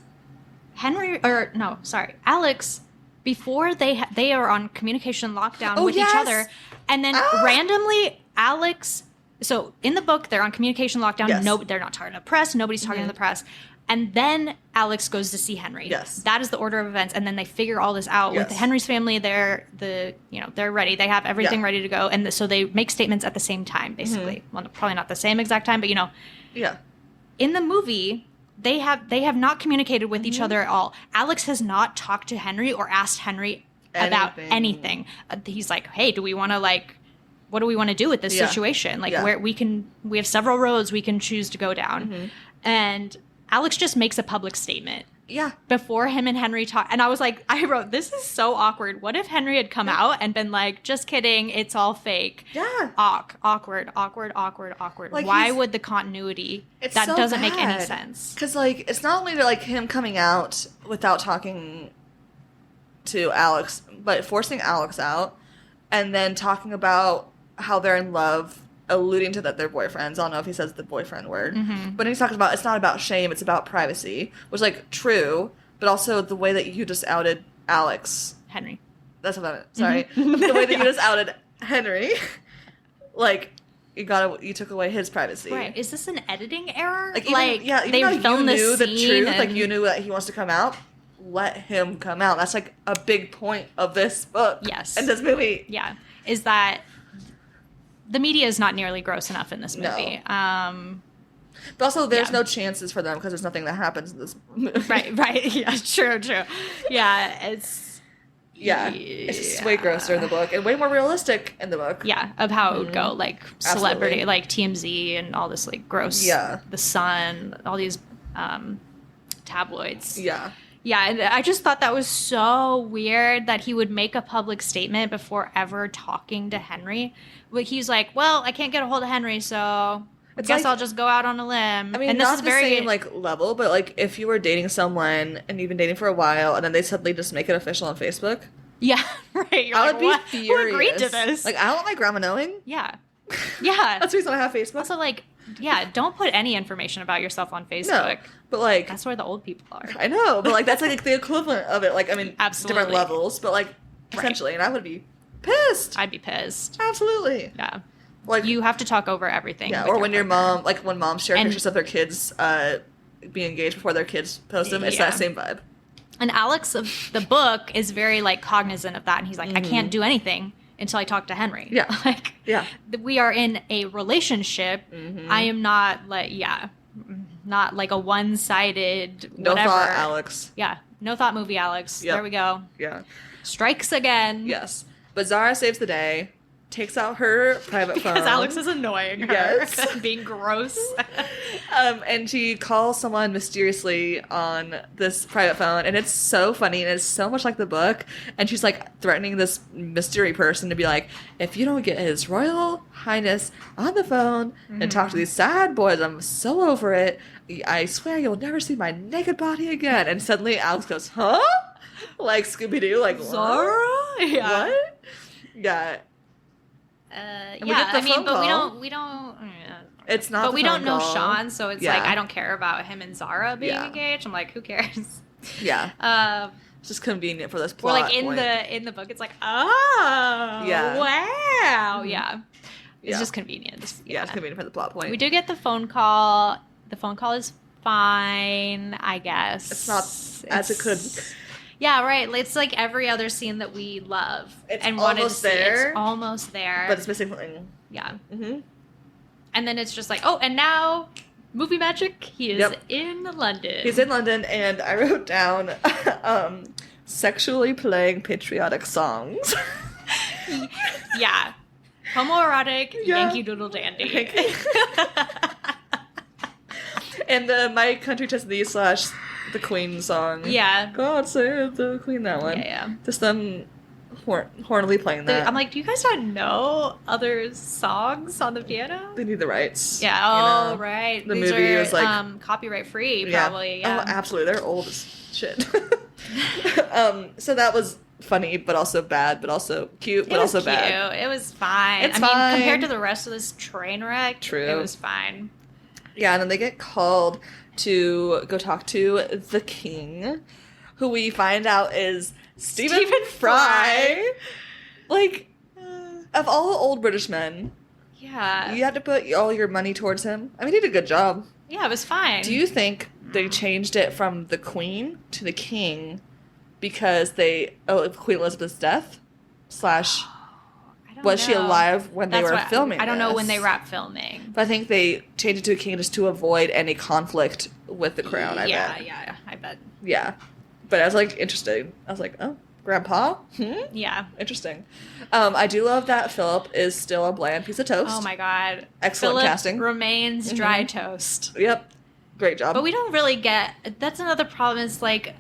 Alex, before they are on communication lockdown with each other, and then randomly, Alex... So, in the book, they're on communication lockdown, they're not talking to the press, nobody's talking to the press, and then Alex goes to see Henry. Yes. That is the order of events, and then they figure all this out with Henry's family. They're ready. They have everything ready to go, and so they make statements at the same time, basically. Well, probably not the same exact time, but Yeah. In the movie, they have not communicated with each other at all. Alex has not talked to Henry or asked Henry about anything. He's like, hey, do we want to what do we want to do with this situation? Where we have several roads we can choose to go down. And Alex just makes a public statement. Yeah. Before him and Henry talk. And I was like, I wrote, this is so awkward. What if Henry had come out and been like, just kidding, it's all fake. Yeah. Awkward. Why would the continuity? That so doesn't make any sense. Because, it's not only him coming out without talking to Alex, but forcing Alex out and then talking about how they're in love, alluding to that they're boyfriends. I don't know if he says the boyfriend word. But he's talking about, it's not about shame, it's about privacy. Which, true, but also the way that you just outed Alex. Henry. That's what I meant. Sorry. The way that you just outed Henry. You took away his privacy. Right. Is this an editing error? Even they filmed you knew the truth, and... you knew that he wants to come out, let him come out. That's, a big point of this book. Yes. And this movie. Yeah. Is that... The media is not nearly gross enough in this movie. No. But also, there's no chances for them because there's nothing that happens in this movie. Right. Yeah, true. Yeah, it's... Yeah, it's just way grosser in the book and way more realistic in the book. Yeah, of how it would go, celebrity, TMZ and all this, gross... Yeah. The Sun, all these tabloids. Yeah. Yeah, and I just thought that was so weird that he would make a public statement before ever talking to Henry. But he's like, well, I can't get a hold of Henry, so I guess like, I'll just go out on a limb. I mean, and this not is the same, like, level, but, like, if you were dating someone and you've been dating for a while and then they suddenly just make it official on Facebook. Yeah, right. You're I like, would be what? furious. Who agreed to this? Like, I don't want my grandma knowing. Yeah. Yeah. That's the reason I have Facebook. Also, like, yeah, don't put any information about yourself on Facebook. No, but, like... That's where the old people are. I know, but, like, that's, like, the equivalent of it. Like, I mean, Absolutely. different levels, but, like, essentially. And I would be pissed. I'd be pissed. Absolutely. Yeah. Like, You have to talk over everything. yeah, with or when your partner. mom, like, when moms share And- pictures of their kids being engaged before their kids post them, it's Yeah. that same vibe. And Alex of the book is very, like, cognizant of that. And he's like, I can't do anything until I talk to Henry. Yeah. Like, Yeah. we are in a relationship. I am not, like, not like a one-sided No whatever. thought, Alex. Yeah. No thought movie, Alex. Yep. There we go. Yeah. Strikes again. Yes. But Zara saves the day, takes out her private phone. Because Alex is annoying her. Yes. Being gross. And she calls someone mysteriously on this private phone, and it's so funny, and it's so much like the book. And she's like threatening this mystery person to be like, if you don't get His Royal Highness on the phone and talk to these sad boys, I'm so over it. I swear you'll never see my naked body again. And suddenly Alex goes, huh? Like Scooby-Doo, like, what? Zara? Yeah. What? Yeah. we Yeah, get the I mean, phone but call. we don't. It's not But the we phone don't know call. Sean, so it's Yeah. like I don't care about him and Zara being Yeah. engaged. I'm like, who cares? Yeah. It's just convenient for this Or plot like in point. the book, it's like, oh, Yeah. wow, yeah. It's Yeah. just convenient. Yeah, it's convenient for the plot point. We do get the phone call. The phone call is fine, I guess. It's not as it could. Yeah, right. It's like every other scene that we love It's and wanted to almost see. there. It's almost there. But it's missing something. Yeah. Mm-hmm. And then it's just like, oh, and now movie magic. He is Yep. in London. He's in London, and I wrote down sexually playing patriotic songs. Yeah. Homoerotic Yeah. Yankee Doodle Dandy. And My Country Tis Thee / the Queen song. Yeah. God save the Queen, that one. Yeah. Just them hornily playing that. I'm like, do you guys not know other songs on the piano? they need the rights. Yeah. you Oh, know? right. The These movie are, was like copyright free, probably. Yeah. Oh, absolutely. They're old as shit. So that was funny, but also bad, but also cute, but It was also cute. bad. It was fine. It's I mean, fine. compared to the rest of this train wreck, True. it was fine. Yeah, and then they get called to go talk to the king, who we find out is Stephen Fry. Like, of all the old British men, Yeah. you had to put all your money towards him. I mean, he did a good job. Yeah, it was fine. Do you think they changed it from the queen to the king because Queen Elizabeth's death? I don't Was she know. alive when they That's were what- filming I don't know when this? they wrapped filming. But I think they changed it to a king just to avoid any conflict with the crown, I bet. Yeah, I bet. Yeah. But I was, like, interested. I was like, oh, grandpa? Yeah. Interesting. I do love that Philip is still a bland piece of toast. Oh my god. Excellent Philip casting. remains dry toast. Yep. Great job. But we don't really get. That's another problem. Is like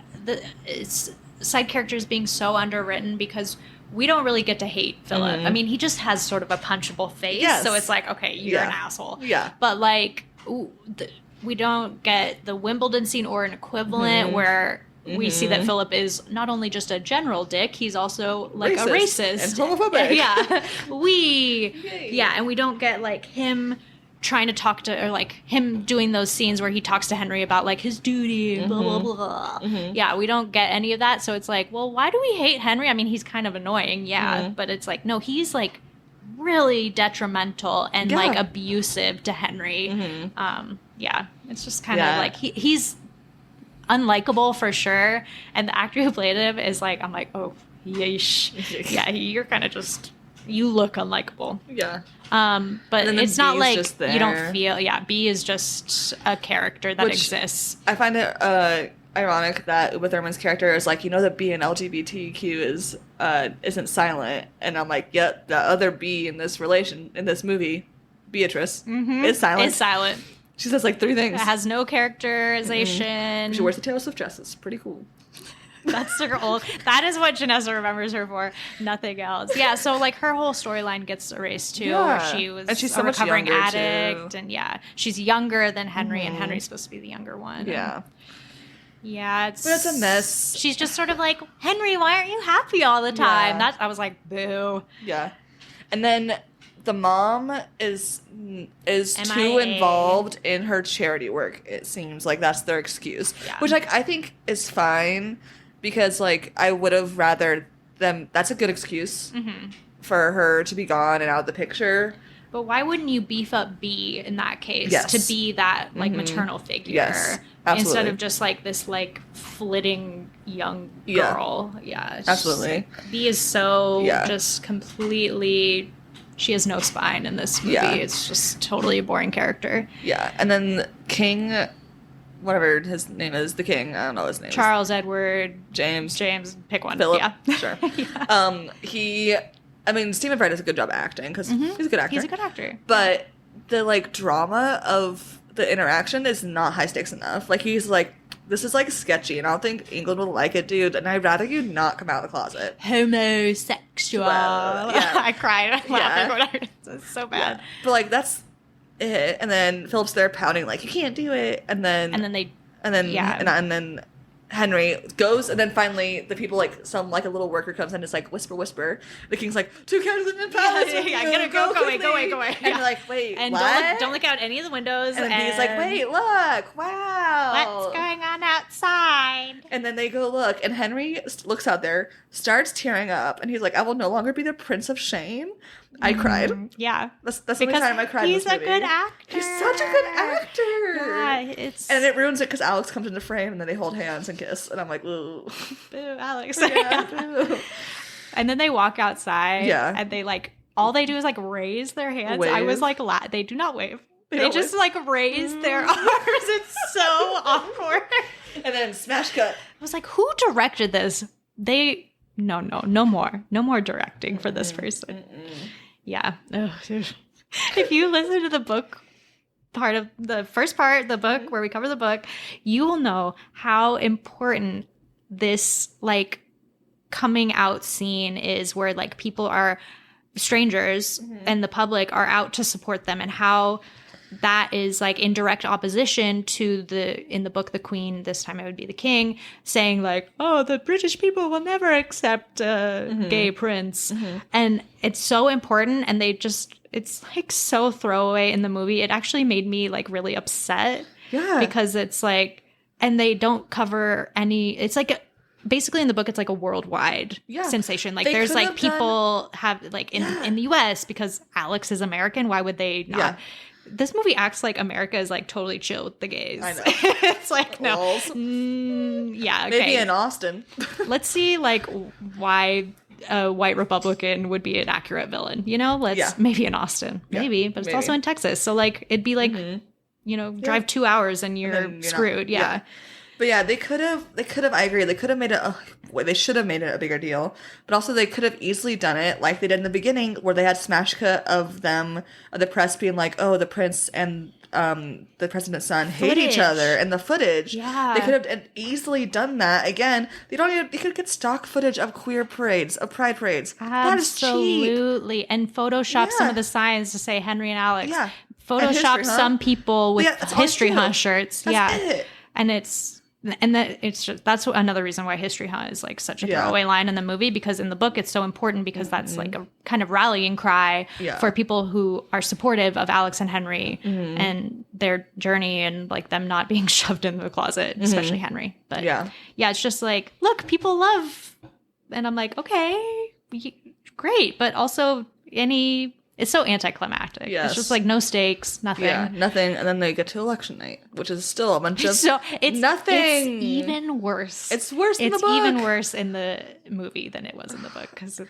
it's side characters being so underwritten because we don't really get to hate Philip. I mean, he just has sort of a punchable face, Yes. so it's like, okay, you're Yeah. an asshole. Yeah. But like, we don't get the Wimbledon scene or an equivalent where we see that Philip is not only just a general dick, he's also like a racist and homophobic. Yeah, Yay. yeah, and we don't get like him trying to talk to, or like him doing those scenes where he talks to Henry about like his duty and blah blah blah. Yeah, we don't get any of that, so it's like, well, why do we hate Henry? I mean, he's kind of annoying, yeah, but it's like, no, he's like really detrimental and Yeah. like abusive to Henry. Yeah, it's just kind of Yeah. like he's unlikable for sure, and the actor who played him is like, I'm like, oh yeesh. Yeah, you're kind of just, you look unlikable. Yeah. But And then it's not B is like just you don't there. feel. Yeah, B is just a character that Which- exists. I find it ironic that Uma Thurman's character is like, you know that B in LGBTQ is isn't silent, and I'm like, yep, the other B in this movie, Beatrice, is silent. It's silent. She says like 3 things. It has no characterization. She wears the Taylor Swift dress. It's pretty cool. That's her whole. That is what Janessa remembers her for. Nothing else. Yeah. So like her whole storyline gets erased too. Yeah. She was and she's a so much recovering younger, addict, too. and yeah, she's younger than Henry, and Henry's supposed to be the younger one. Yeah. Yeah, But it's a mess. She's just sort of like, Henry, why aren't you happy all the time? Yeah. I was like, boo. Yeah. And then the mom is too MIA. involved in her charity work, it seems. Like, that's their excuse. Yeah. Which, like, I think is fine because, like, I would have rather them... That's a good excuse for her to be gone and out of the picture. But why wouldn't you beef up B in that case Yes. to be that, like, maternal figure? Yes, absolutely. Instead of just, like, this, like, flitting young girl. Yeah. It's Absolutely. Just, like, B is so just completely... She has no spine in this movie. Yeah. It's just totally a boring character. Yeah. And then King... Whatever his name is, the king. I don't know his name. Charles Edward... James. Pick one. Philip. Yeah. Sure. Yeah. I mean, Stephen Fry does a good job acting because he's a good actor. He's a good actor. But the, like, drama of the interaction is not high stakes enough. Like, he's like, this is, like, sketchy, and I don't think England will like it, dude, and I'd rather you not come out of the closet. Homosexual. Well, yeah. I cried laughing when I heard it. It's so bad. Yeah. But, like, that's it. And then Philip's there pouting, like, you can't do it. And then Henry goes, and then finally the people, like, a little worker comes in and is like, whisper. The king's like, 2 candles in the palace. I'm gonna go away. And you're like, wait, and what? don't look out any of the windows. And then he's like, wait, look, wow. What's going on outside? And then they go look, and Henry looks out there, starts tearing up, and he's like, I will no longer be the Prince of Shame. I cried. Yeah. That's the only time I cried in this movie. He's a good actor. He's such a good actor. Yeah, and it ruins it because Alex comes into frame, and then they hold hands and kiss, and I'm like, ooh. Boo, Alex. Yeah, boo. And then they walk outside, and they, like, all they do is, like, raise their hands. Wave. I was like, they do not wave. They just, wave. like, raise their arms. It's so awkward. And then smash cut. I was like, who directed this? No more directing for this person. Yeah. Ugh. If you listen to the book part of the first part, the book where we cover the book, you will know how important this, like, coming out scene is, where, like, people are strangers and the public are out to support them, and how that is, like, in direct opposition to in the book, the Queen, this time it would be the King, saying, like, oh, the British people will never accept a gay prince. And it's so important, and it's, like, so throwaway in the movie. It actually made me, like, really upset. Yeah. Because it's, like, and they don't cover it's, like, basically in the book, it's like a worldwide sensation. Like, there's, like, people have, like, in the US, because Alex is American, why would they not? Yeah. This movie acts like America is, like, totally chill with the gays. I know. It's like, no. Yeah, okay. Maybe in Austin. Let's see, like, why a white Republican would be an accurate villain. You know? Maybe in Austin. Maybe. But it's also in Texas. So, like, it'd be like, drive 2 hours and you're screwed. Yeah. But yeah, they could have, I agree, they could have made it, they should have made it a bigger deal. But also they could have easily done it like they did in the beginning, where they had smash cut of the press being like, oh, the prince and the president's son hate each other, and the footage. Yeah. They could have easily done that. Again, they could get stock footage of queer parades, of pride parades. Absolutely. That is cheap. And Photoshop some of the signs to say Henry and Alex. Yeah. Photoshop some people with History Hunt shirts. That's it. And that's another reason why History Hunt is, like, such a throwaway line in the movie, because in the book it's so important, because that's like a kind of rallying cry for people who are supportive of Alex and Henry and their journey, and, like, them not being shoved in the closet, especially Henry. But yeah, it's just like, look, people love, and I'm like, okay, great, but also it's so anticlimactic. Yes. It's just, like, no stakes, nothing. Yeah, nothing. And then they get to election night, which is still a bunch of nothing. It's even worse. It's worse in the book. It's even worse in the movie than it was in the book, because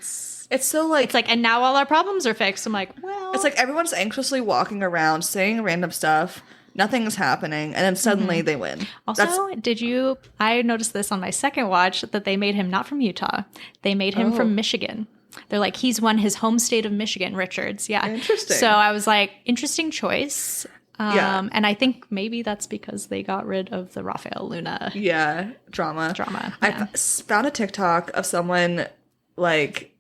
it's so, like... It's like, and now all our problems are fixed. I'm like, well... It's like everyone's anxiously walking around, saying random stuff. Nothing's happening. And then suddenly they win. Also, I noticed this on my second watch, that they made him not from Utah. They made him from Michigan. They're like, he's won his home state of Michigan, Richards. Yeah. Interesting. So I was like, interesting choice. Yeah. And I think maybe that's because they got rid of the Rafael Luna drama. Yeah. I found a TikTok of someone like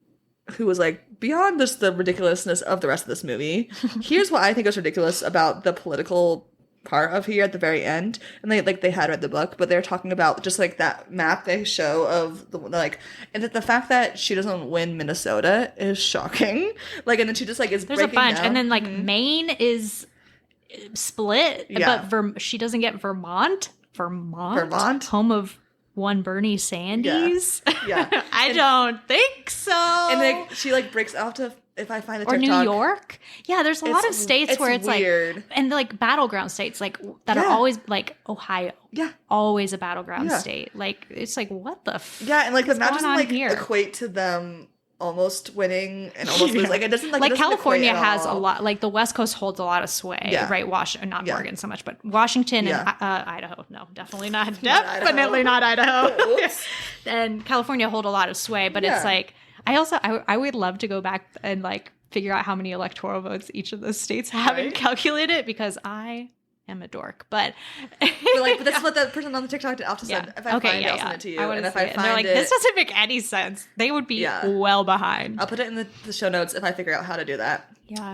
who was like, beyond just the ridiculousness of the rest of this movie, here's what I think is ridiculous about the political part of here at the very end. And they had read the book, but they're talking about just like that map they show of the like, and that the fact that she doesn't win Minnesota is shocking. Like, and then she just like is there's a breaking bunch, down. and then like Maine is split, but she doesn't get Vermont, home of one Bernie Sanders. Yeah. I don't think so. And then she like breaks out to, if I find a TikTok, or New York. Yeah, there's a lot of states where it's weird. Like, and like battleground states like that are always like Ohio. Yeah, always a battleground state. Like it's like what the yeah, and like the map doesn't like here? Equate to them almost winning and almost losing. Like it doesn't like California has a lot. Like the West Coast holds a lot of sway, right? Not Oregon so much, but Washington and Idaho. No, definitely not. Definitely not Idaho. And California hold a lot of sway, but it's like I would love to go back and like figure out how many electoral votes each of those states have and calculate it because I am a dork, but but that's what the person on the TikTok also said. If I find it, I'll send it to you. And if I find they're like, this doesn't make any sense. They would be well behind. I'll put it in the show notes if I figure out how to do that. Yeah.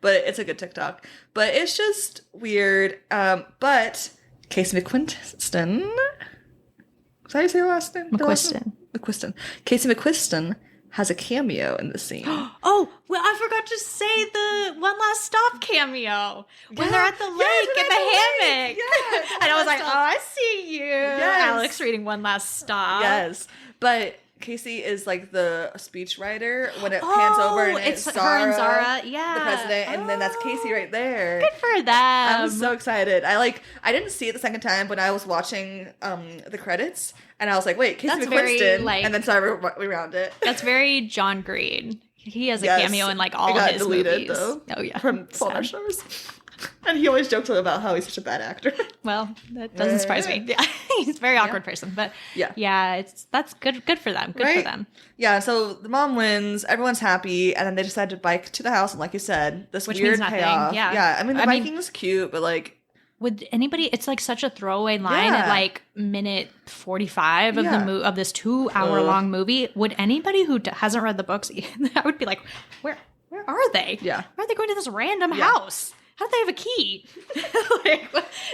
But it's a good TikTok. But it's just weird. But Casey McQuiston. Is that how you say her last name? McQuiston. Casey McQuiston has a cameo in the scene. Oh, well, I forgot to say the One Last Stop cameo when they're at the lake in the hammock. Yeah, and I was like, oh, I see you. Alex reading One Last Stop. Yes. But Casey is like the speechwriter when it pans over and it's Zara, her and Zara, the president, and then that's Casey right there. Good for them. I was so excited. I didn't see it the second time when I was watching the credits, and I was like, wait, Casey McQuiston, and then so I rewound it. That's very John Green. He has a cameo in like all his deleted, movies. Though, oh yeah, from Fault in Our Stars. And he always jokes about how he's such a bad actor. Well, that doesn't surprise me. Yeah, he's a very awkward person, but that's good. Good for them. Good for them. Yeah. So the mom wins. Everyone's happy, and then they decide to bike to the house. And like you said, which weird means payoff. Yeah. I mean, the biking is cute, but like, would anybody? It's like such a throwaway line at like minute 45 of of this 2-hour long movie. Would anybody who hasn't read the books? I would be like, where are they? Yeah. Why are they going to this random house? How do they have a key?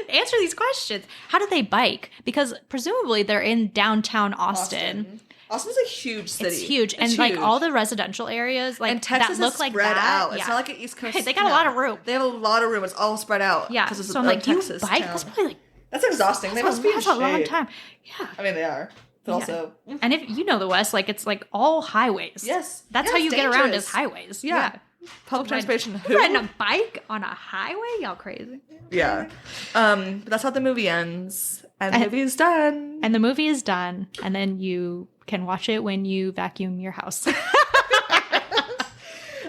Answer these questions. How do they bike? Because presumably they're in downtown Austin. Austin's a huge city. It's huge. And like all the residential areas, like and Texas that look is like spread that. out. It's not like an East Coast. Hey, they got a lot of room. They have a lot of room. It's all spread out. Yeah. So I'm like, Texas you bike? That's probably like... That's exhausting. They must be in shape. That's a long time. Yeah. I mean, they are. But also... And if you know the West, like it's like all highways. Yes. That's how you get around is highways. Yeah. Public transportation. Riding a bike on a highway? Y'all crazy. Yeah. But that's how the movie ends. And the movie is done. And the movie is done. And then you can watch it when you vacuum your house.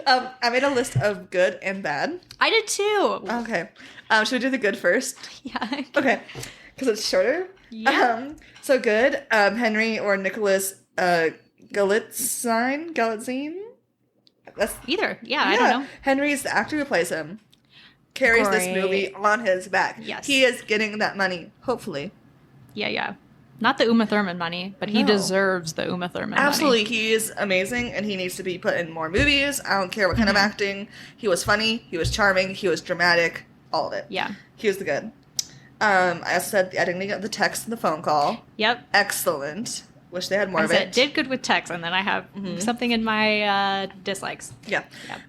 I made a list of good and bad. I did too. Okay. Should we do the good first? Yeah. Okay. Because it's shorter. Yeah. So good. Henry or Nicholas Galitzine? That's either. Yeah, I don't know. Henry's the actor who plays him. Carries this movie on his back. Yes. He is getting that money, hopefully. Yeah. Not the Uma Thurman money, but he deserves the Uma Thurman money. Absolutely. He is amazing, and he needs to be put in more movies. I don't care what kind of acting. He was funny. He was charming. He was dramatic. All of it. Yeah. He was the good. I also said the editing of the text and the phone call. Yep. Excellent. Wish they had more of it. Did good with text, and then I have something in my dislikes. Yeah.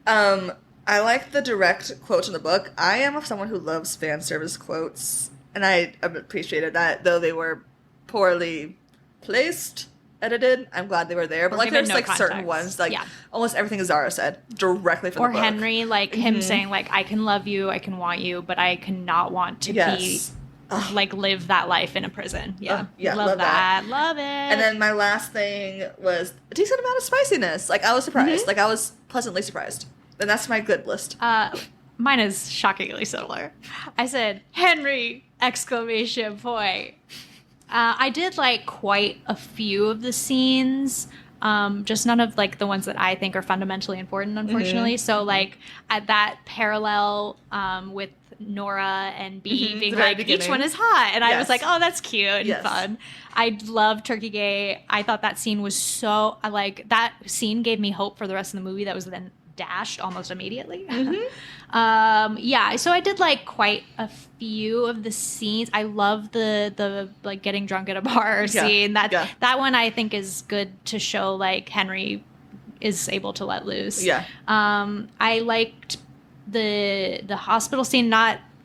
I like the direct quotes in the book. I am someone who loves fan service quotes, and I appreciated that, though they were poorly placed, edited. I'm glad they were there, but like there's like certain ones, like almost everything Zara said directly from the book. Or Henry, like him saying like, I can love you, I can want you, but I cannot want to be... like live that life in a prison. Yeah. Love that. Love it. And then my last thing was a decent amount of spiciness. Like I was surprised. Like I was pleasantly surprised. And that's my good list. Mine is shockingly similar. I said, Henry! Exclamation point. I did like quite a few of the scenes. just none of like the ones that I think are fundamentally important, unfortunately. So like at that parallel with Nora and Bee being like, each one is hot. And I was like, oh, that's cute and fun. I love Turkey Gay. I thought that scene was so, like, that scene gave me hope for the rest of the movie that was then dashed almost immediately. Yeah, so I did like quite a few of the scenes. I love the like getting drunk at a bar scene. That one I think is good to show like Henry is able to let loose. I liked the hospital scene.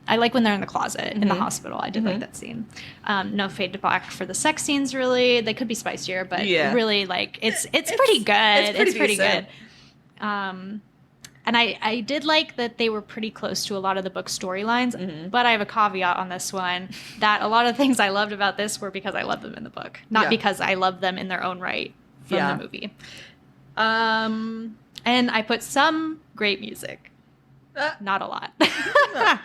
I like when they're in the closet in the hospital. I did like that scene. No fade to black for the sex scenes. Really, they could be spicier, but really like it's pretty good. It's pretty good. And I did like that they were pretty close to a lot of the book storylines, but I have a caveat on this one that a lot of things I loved about this were because I loved them in the book, not because I loved them in their own right from the movie. And I put some great music. Not a lot. I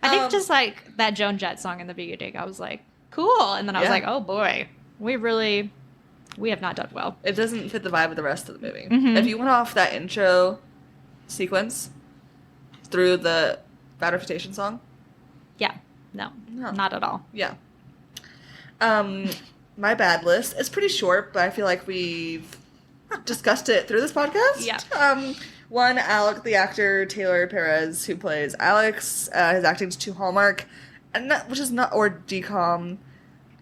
think just like that Joan Jett song in the beginning, I was like, cool. And then I was like, oh boy, we have not done well. It doesn't fit the vibe of the rest of the movie. If you went off that intro sequence through the Batification song? No, not at all. My bad list is pretty short, but I feel like we've discussed it through this podcast. One, Alec, the actor Taylor Perez, who plays Alex, his acting is too Hallmark, and or DCOM,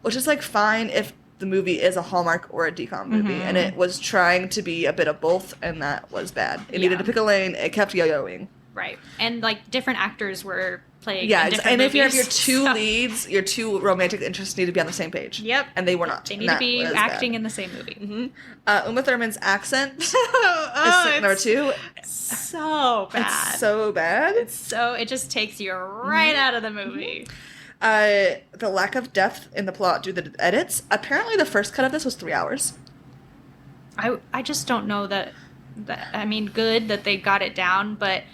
which is like fine if the movie is a Hallmark or a DCOM movie, and it was trying to be a bit of both, and that was bad. It needed to pick a lane. It kept yo-yoing. Right, and like different actors were playing. Yeah, in different and movies, if you have your two leads, your two romantic interests need to be on the same page. Yep, and they were not. They need to be acting in the same movie. Uma Thurman's accent is number two. So bad. It's so bad. It just takes you right out of the movie. The lack of depth in the plot due to the edits. Apparently, the first cut of this was 3 hours. I just don't know that. I mean, good that they got it down, but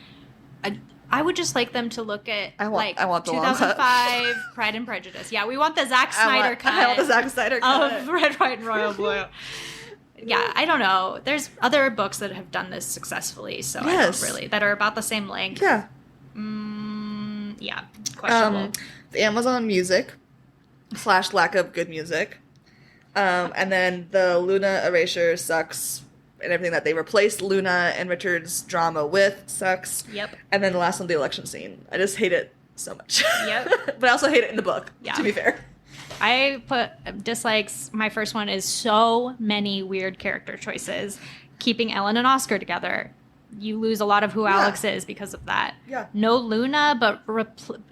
I would just like them to look at I want the 2005 Pride and Prejudice. Yeah, we want the Zack Snyder cut. I want the Zack Snyder cut of Red, White, and Royal Blue. Yeah, I don't know. There's other books that have done this successfully, so I don't really that are about the same length. Yeah. Yeah. Questionable. The Amazon Music / lack of good music, and then the Luna erasure sucks. And everything that they replaced Luna and Richard's drama with sucks. Yep. And then the last one, the election scene. I just hate it so much. Yep. But I also hate it in the book, to be fair. I put dislikes. My first one is so many weird character choices. Keeping Ellen and Oscar together. You lose a lot of who Alex is because of that. Yeah. No Luna, but...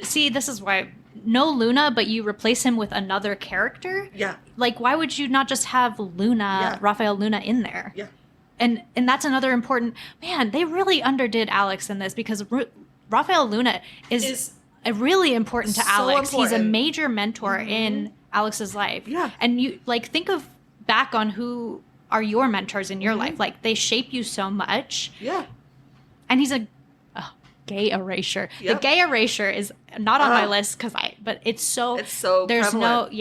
See, this is why... No Luna, but you replace him with another character? Yeah. Like, why would you not just have Luna, Raphael Luna, in there? Yeah. And that's another important... Man, they really underdid Alex in this because Raphael Luna is really important to Alex. Important. He's a major mentor in Alex's life. Yeah. And you, like, think of back on who are your mentors in your life. Like, they shape you so much. Yeah. And he's a gay erasure. Yep. The gay erasure is not on my list but it's so there's prevalent.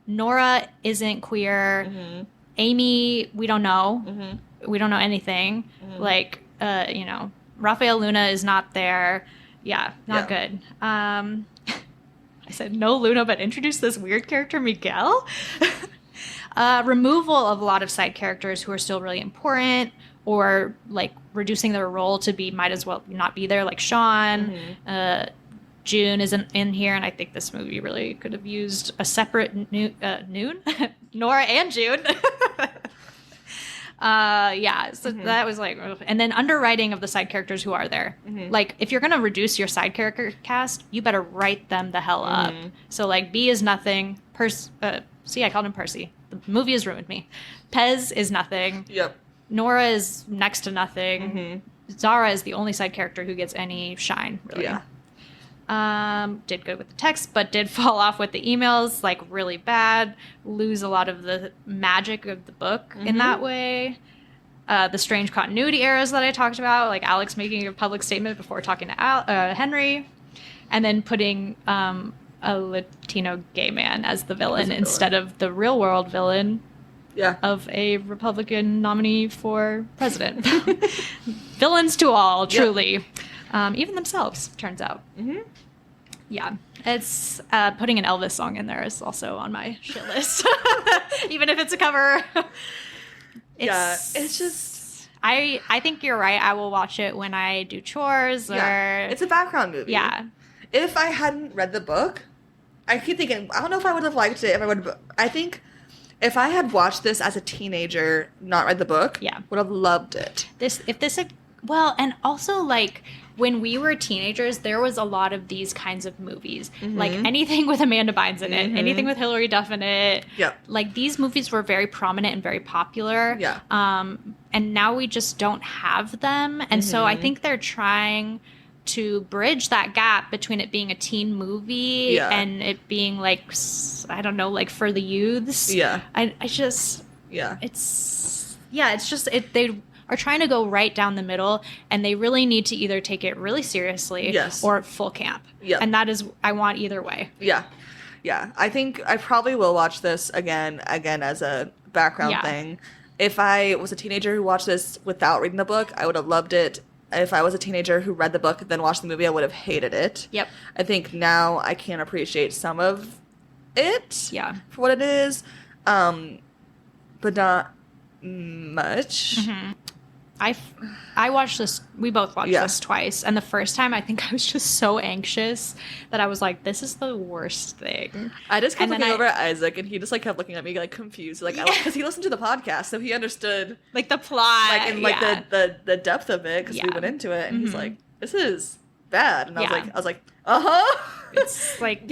Nora isn't queer. Amy, we don't know. We don't know anything. Like, Raphael Luna is not there. Yeah, not good. I said no Luna, but introduce this weird character, Miguel. Removal of a lot of side characters who are still really important, or like reducing their role to be might as well not be there, like Sean. June isn't in here, and I think this movie really could have used a separate Noon, Nora and June. So that was like, and then underwriting of the side characters who are there. Like, if you're gonna reduce your side character cast, you better write them the hell up. So like, B is nothing. See, I called him Percy. The movie has ruined me. Pez is nothing. Yep. Nora is next to nothing. Zara is the only side character who gets any shine, really. Yeah. Did good with the text, but did fall off with the emails, like really bad. Lose a lot of the magic of the book in that way. The strange continuity errors that I talked about, like Alex making a public statement before talking to Henry, and then putting a Latino gay man as the villain instead of the real world villain, Yeah. of a Republican nominee for president. Villains to all, truly. Yep. Even themselves, turns out. Mm-hmm. Yeah. It's putting an Elvis song in there is also on my shit list. Even if it's a cover. It's just... I think you're right. I will watch it when I do chores or... Yeah. It's a background movie. Yeah. If I hadn't read the book, I keep thinking, I don't know if I would have liked it if I would have... I think if I had watched this as a teenager, not read the book, would have loved it. Well, and also, like, when we were teenagers, there was a lot of these kinds of movies. Mm-hmm. Like, anything with Amanda Bynes in it, anything with Hilary Duff in it. Yeah. Like, these movies were very prominent and very popular. Yeah. And now we just don't have them. And so I think they're trying to bridge that gap between it being a teen movie and it being, like, I don't know, like, for the youths. Yeah. I just... Yeah. It's just... They are trying to go right down the middle, and they really need to either take it really seriously or full camp. Yeah. And that is, I want either way. Yeah. Yeah. I think I probably will watch this again as a background thing. If I was a teenager who watched this without reading the book, I would have loved it. If I was a teenager who read the book and then watched the movie, I would have hated it. Yep. I think now I can appreciate some of it for what it is, but not much. Mm-hmm. I watched this, we both watched this twice, and the first time I think I was just so anxious that I was like, this is the worst thing. I just kept looking over at Isaac, and he just like kept looking at me like confused, like because he listened to the podcast, so he understood like the plot, like and like the depth of it because we went into it, and he's like, this is bad, and I was like, it's like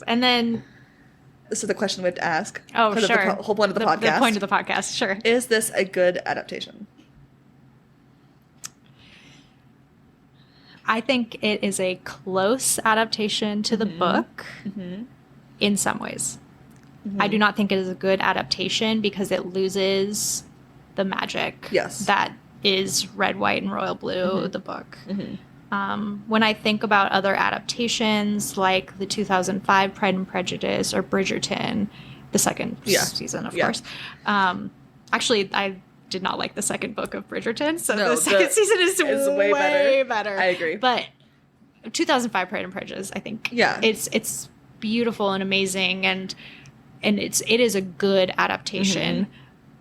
and then. This is the question we have to ask. Oh, sure. The whole point of the podcast. The point of the podcast, sure. Is this a good adaptation? I think it is a close adaptation to the book in some ways. I do not think it is a good adaptation because it loses the magic that is Red, White, and Royal Blue, the book. When I think about other adaptations like the 2005 Pride and Prejudice or Bridgerton, the second season, of course. Actually, I did not like the second book of Bridgerton, so the second season is way better. I agree. But 2005 Pride and Prejudice, I think, it's beautiful and amazing, and it is a good adaptation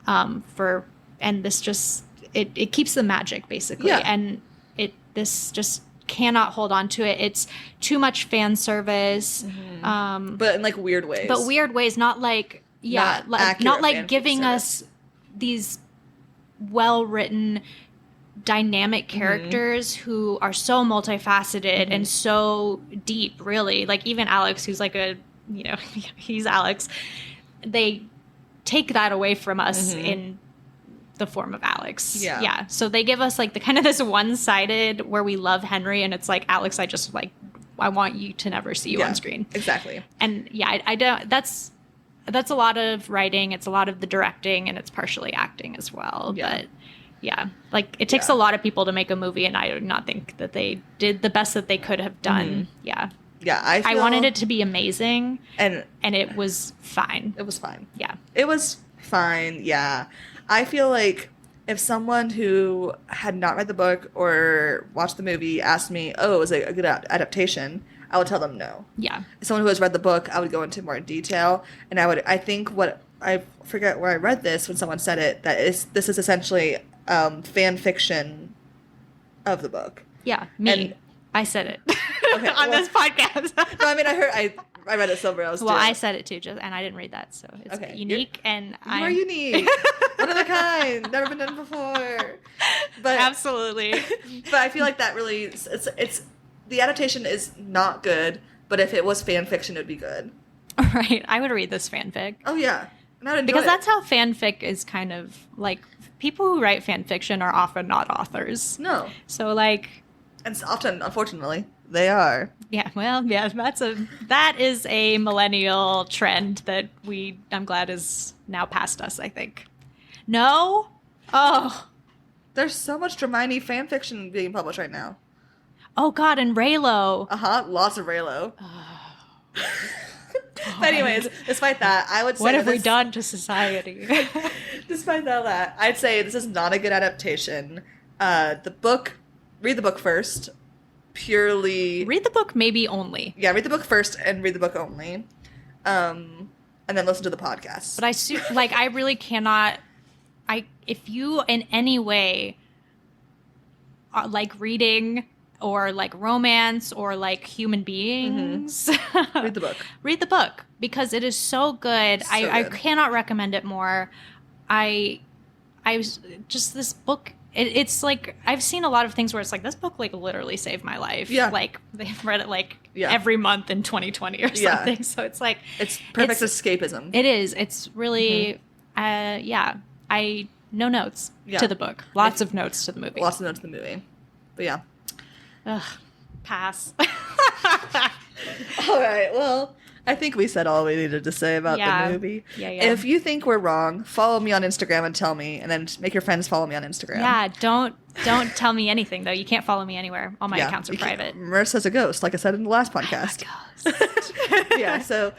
and this just it keeps the magic basically, and this just cannot hold on to it. It's too much fan service, but in like weird ways. Not like not like giving us these well-written, dynamic characters who are so multifaceted and so deep. Really, like even Alex, who's like he's Alex. They take that away from us in the form of Alex. Yeah. So they give us like the kind of this one-sided where we love Henry and it's like, Alex, I want you to never see you on screen. Exactly. And I don't, that's a lot of writing. It's a lot of the directing and it's partially acting as well. Yeah. But like it takes a lot of people to make a movie and I do not think that they did the best that they could have done. Yeah. Yeah. I wanted it to be amazing and it was fine. It was fine. Yeah. It was fine. Yeah. I feel like if someone who had not read the book or watched the movie asked me, oh, is it a good adaptation? I would tell them no. Yeah. Someone who has read the book, I would go into more detail. And I forget where I read this when someone said it, this is essentially fan fiction of the book. Yeah, me. I said it on this podcast. No, I mean, I read it somewhere else. Well, I said it too, and I didn't read that, so it's unique. You are unique, one of a kind, never been done before. But absolutely. But I feel like that really, it's the adaptation is not good. But if it was fan fiction, it would be good. Right, I would read this fanfic. Oh yeah, because that's how fanfic is kind of like. People who write fan fiction are often not authors. No. So like. And often, unfortunately, they are. Yeah, well, yeah, that is a millennial trend that I'm glad is now past us, I think. No? Oh. There's so much Hermione fan fiction being published right now. Oh, God, and Raylo. Lots of Raylo. But anyways, despite that, I would say what have we done to society? Despite that, I'd say this is not a good adaptation. Read the book first. Purely read the book, maybe only. Yeah, read the book first and read the book only, and then listen to the podcast. But I really cannot. If you in any way like reading or like romance or like human beings, read the book. Read the book because it is so good. So I good. cannot recommend it more. I was just this book. It's like I've seen a lot of things where it's like this book like literally saved my life. Yeah, like they've read it like every month in 2020 or something. So it's like it's perfect escapism. It is. It's really no notes to the book. Lots of notes to the movie. Lots of notes to the movie. But yeah. Ugh, pass. All right. Well, I think we said all we needed to say about the movie. Yeah. If you think we're wrong, follow me on Instagram and tell me, and then make your friends follow me on Instagram. Yeah, don't tell me anything, though. You can't follow me anywhere. All my accounts are private. Marissa's a ghost, like I said in the last podcast. Yeah, so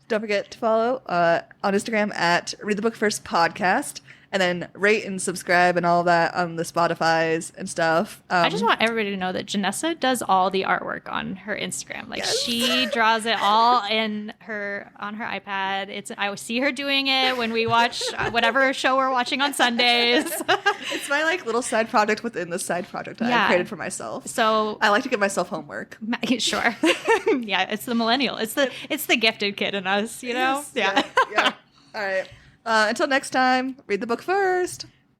don't forget to follow on Instagram at Read the Book First Podcast. And then rate and subscribe and all that on the Spotify's and stuff. I just want everybody to know that Janessa does all the artwork on her Instagram. Like she draws it all on her iPad. I see her doing it when we watch whatever show we're watching on Sundays. It's my like little side project within the side project I created for myself. So I like to give myself homework. Sure. Yeah, it's the millennial. It's the gifted kid in us, you know? Yes, yeah. All right. Until next time, read the book first.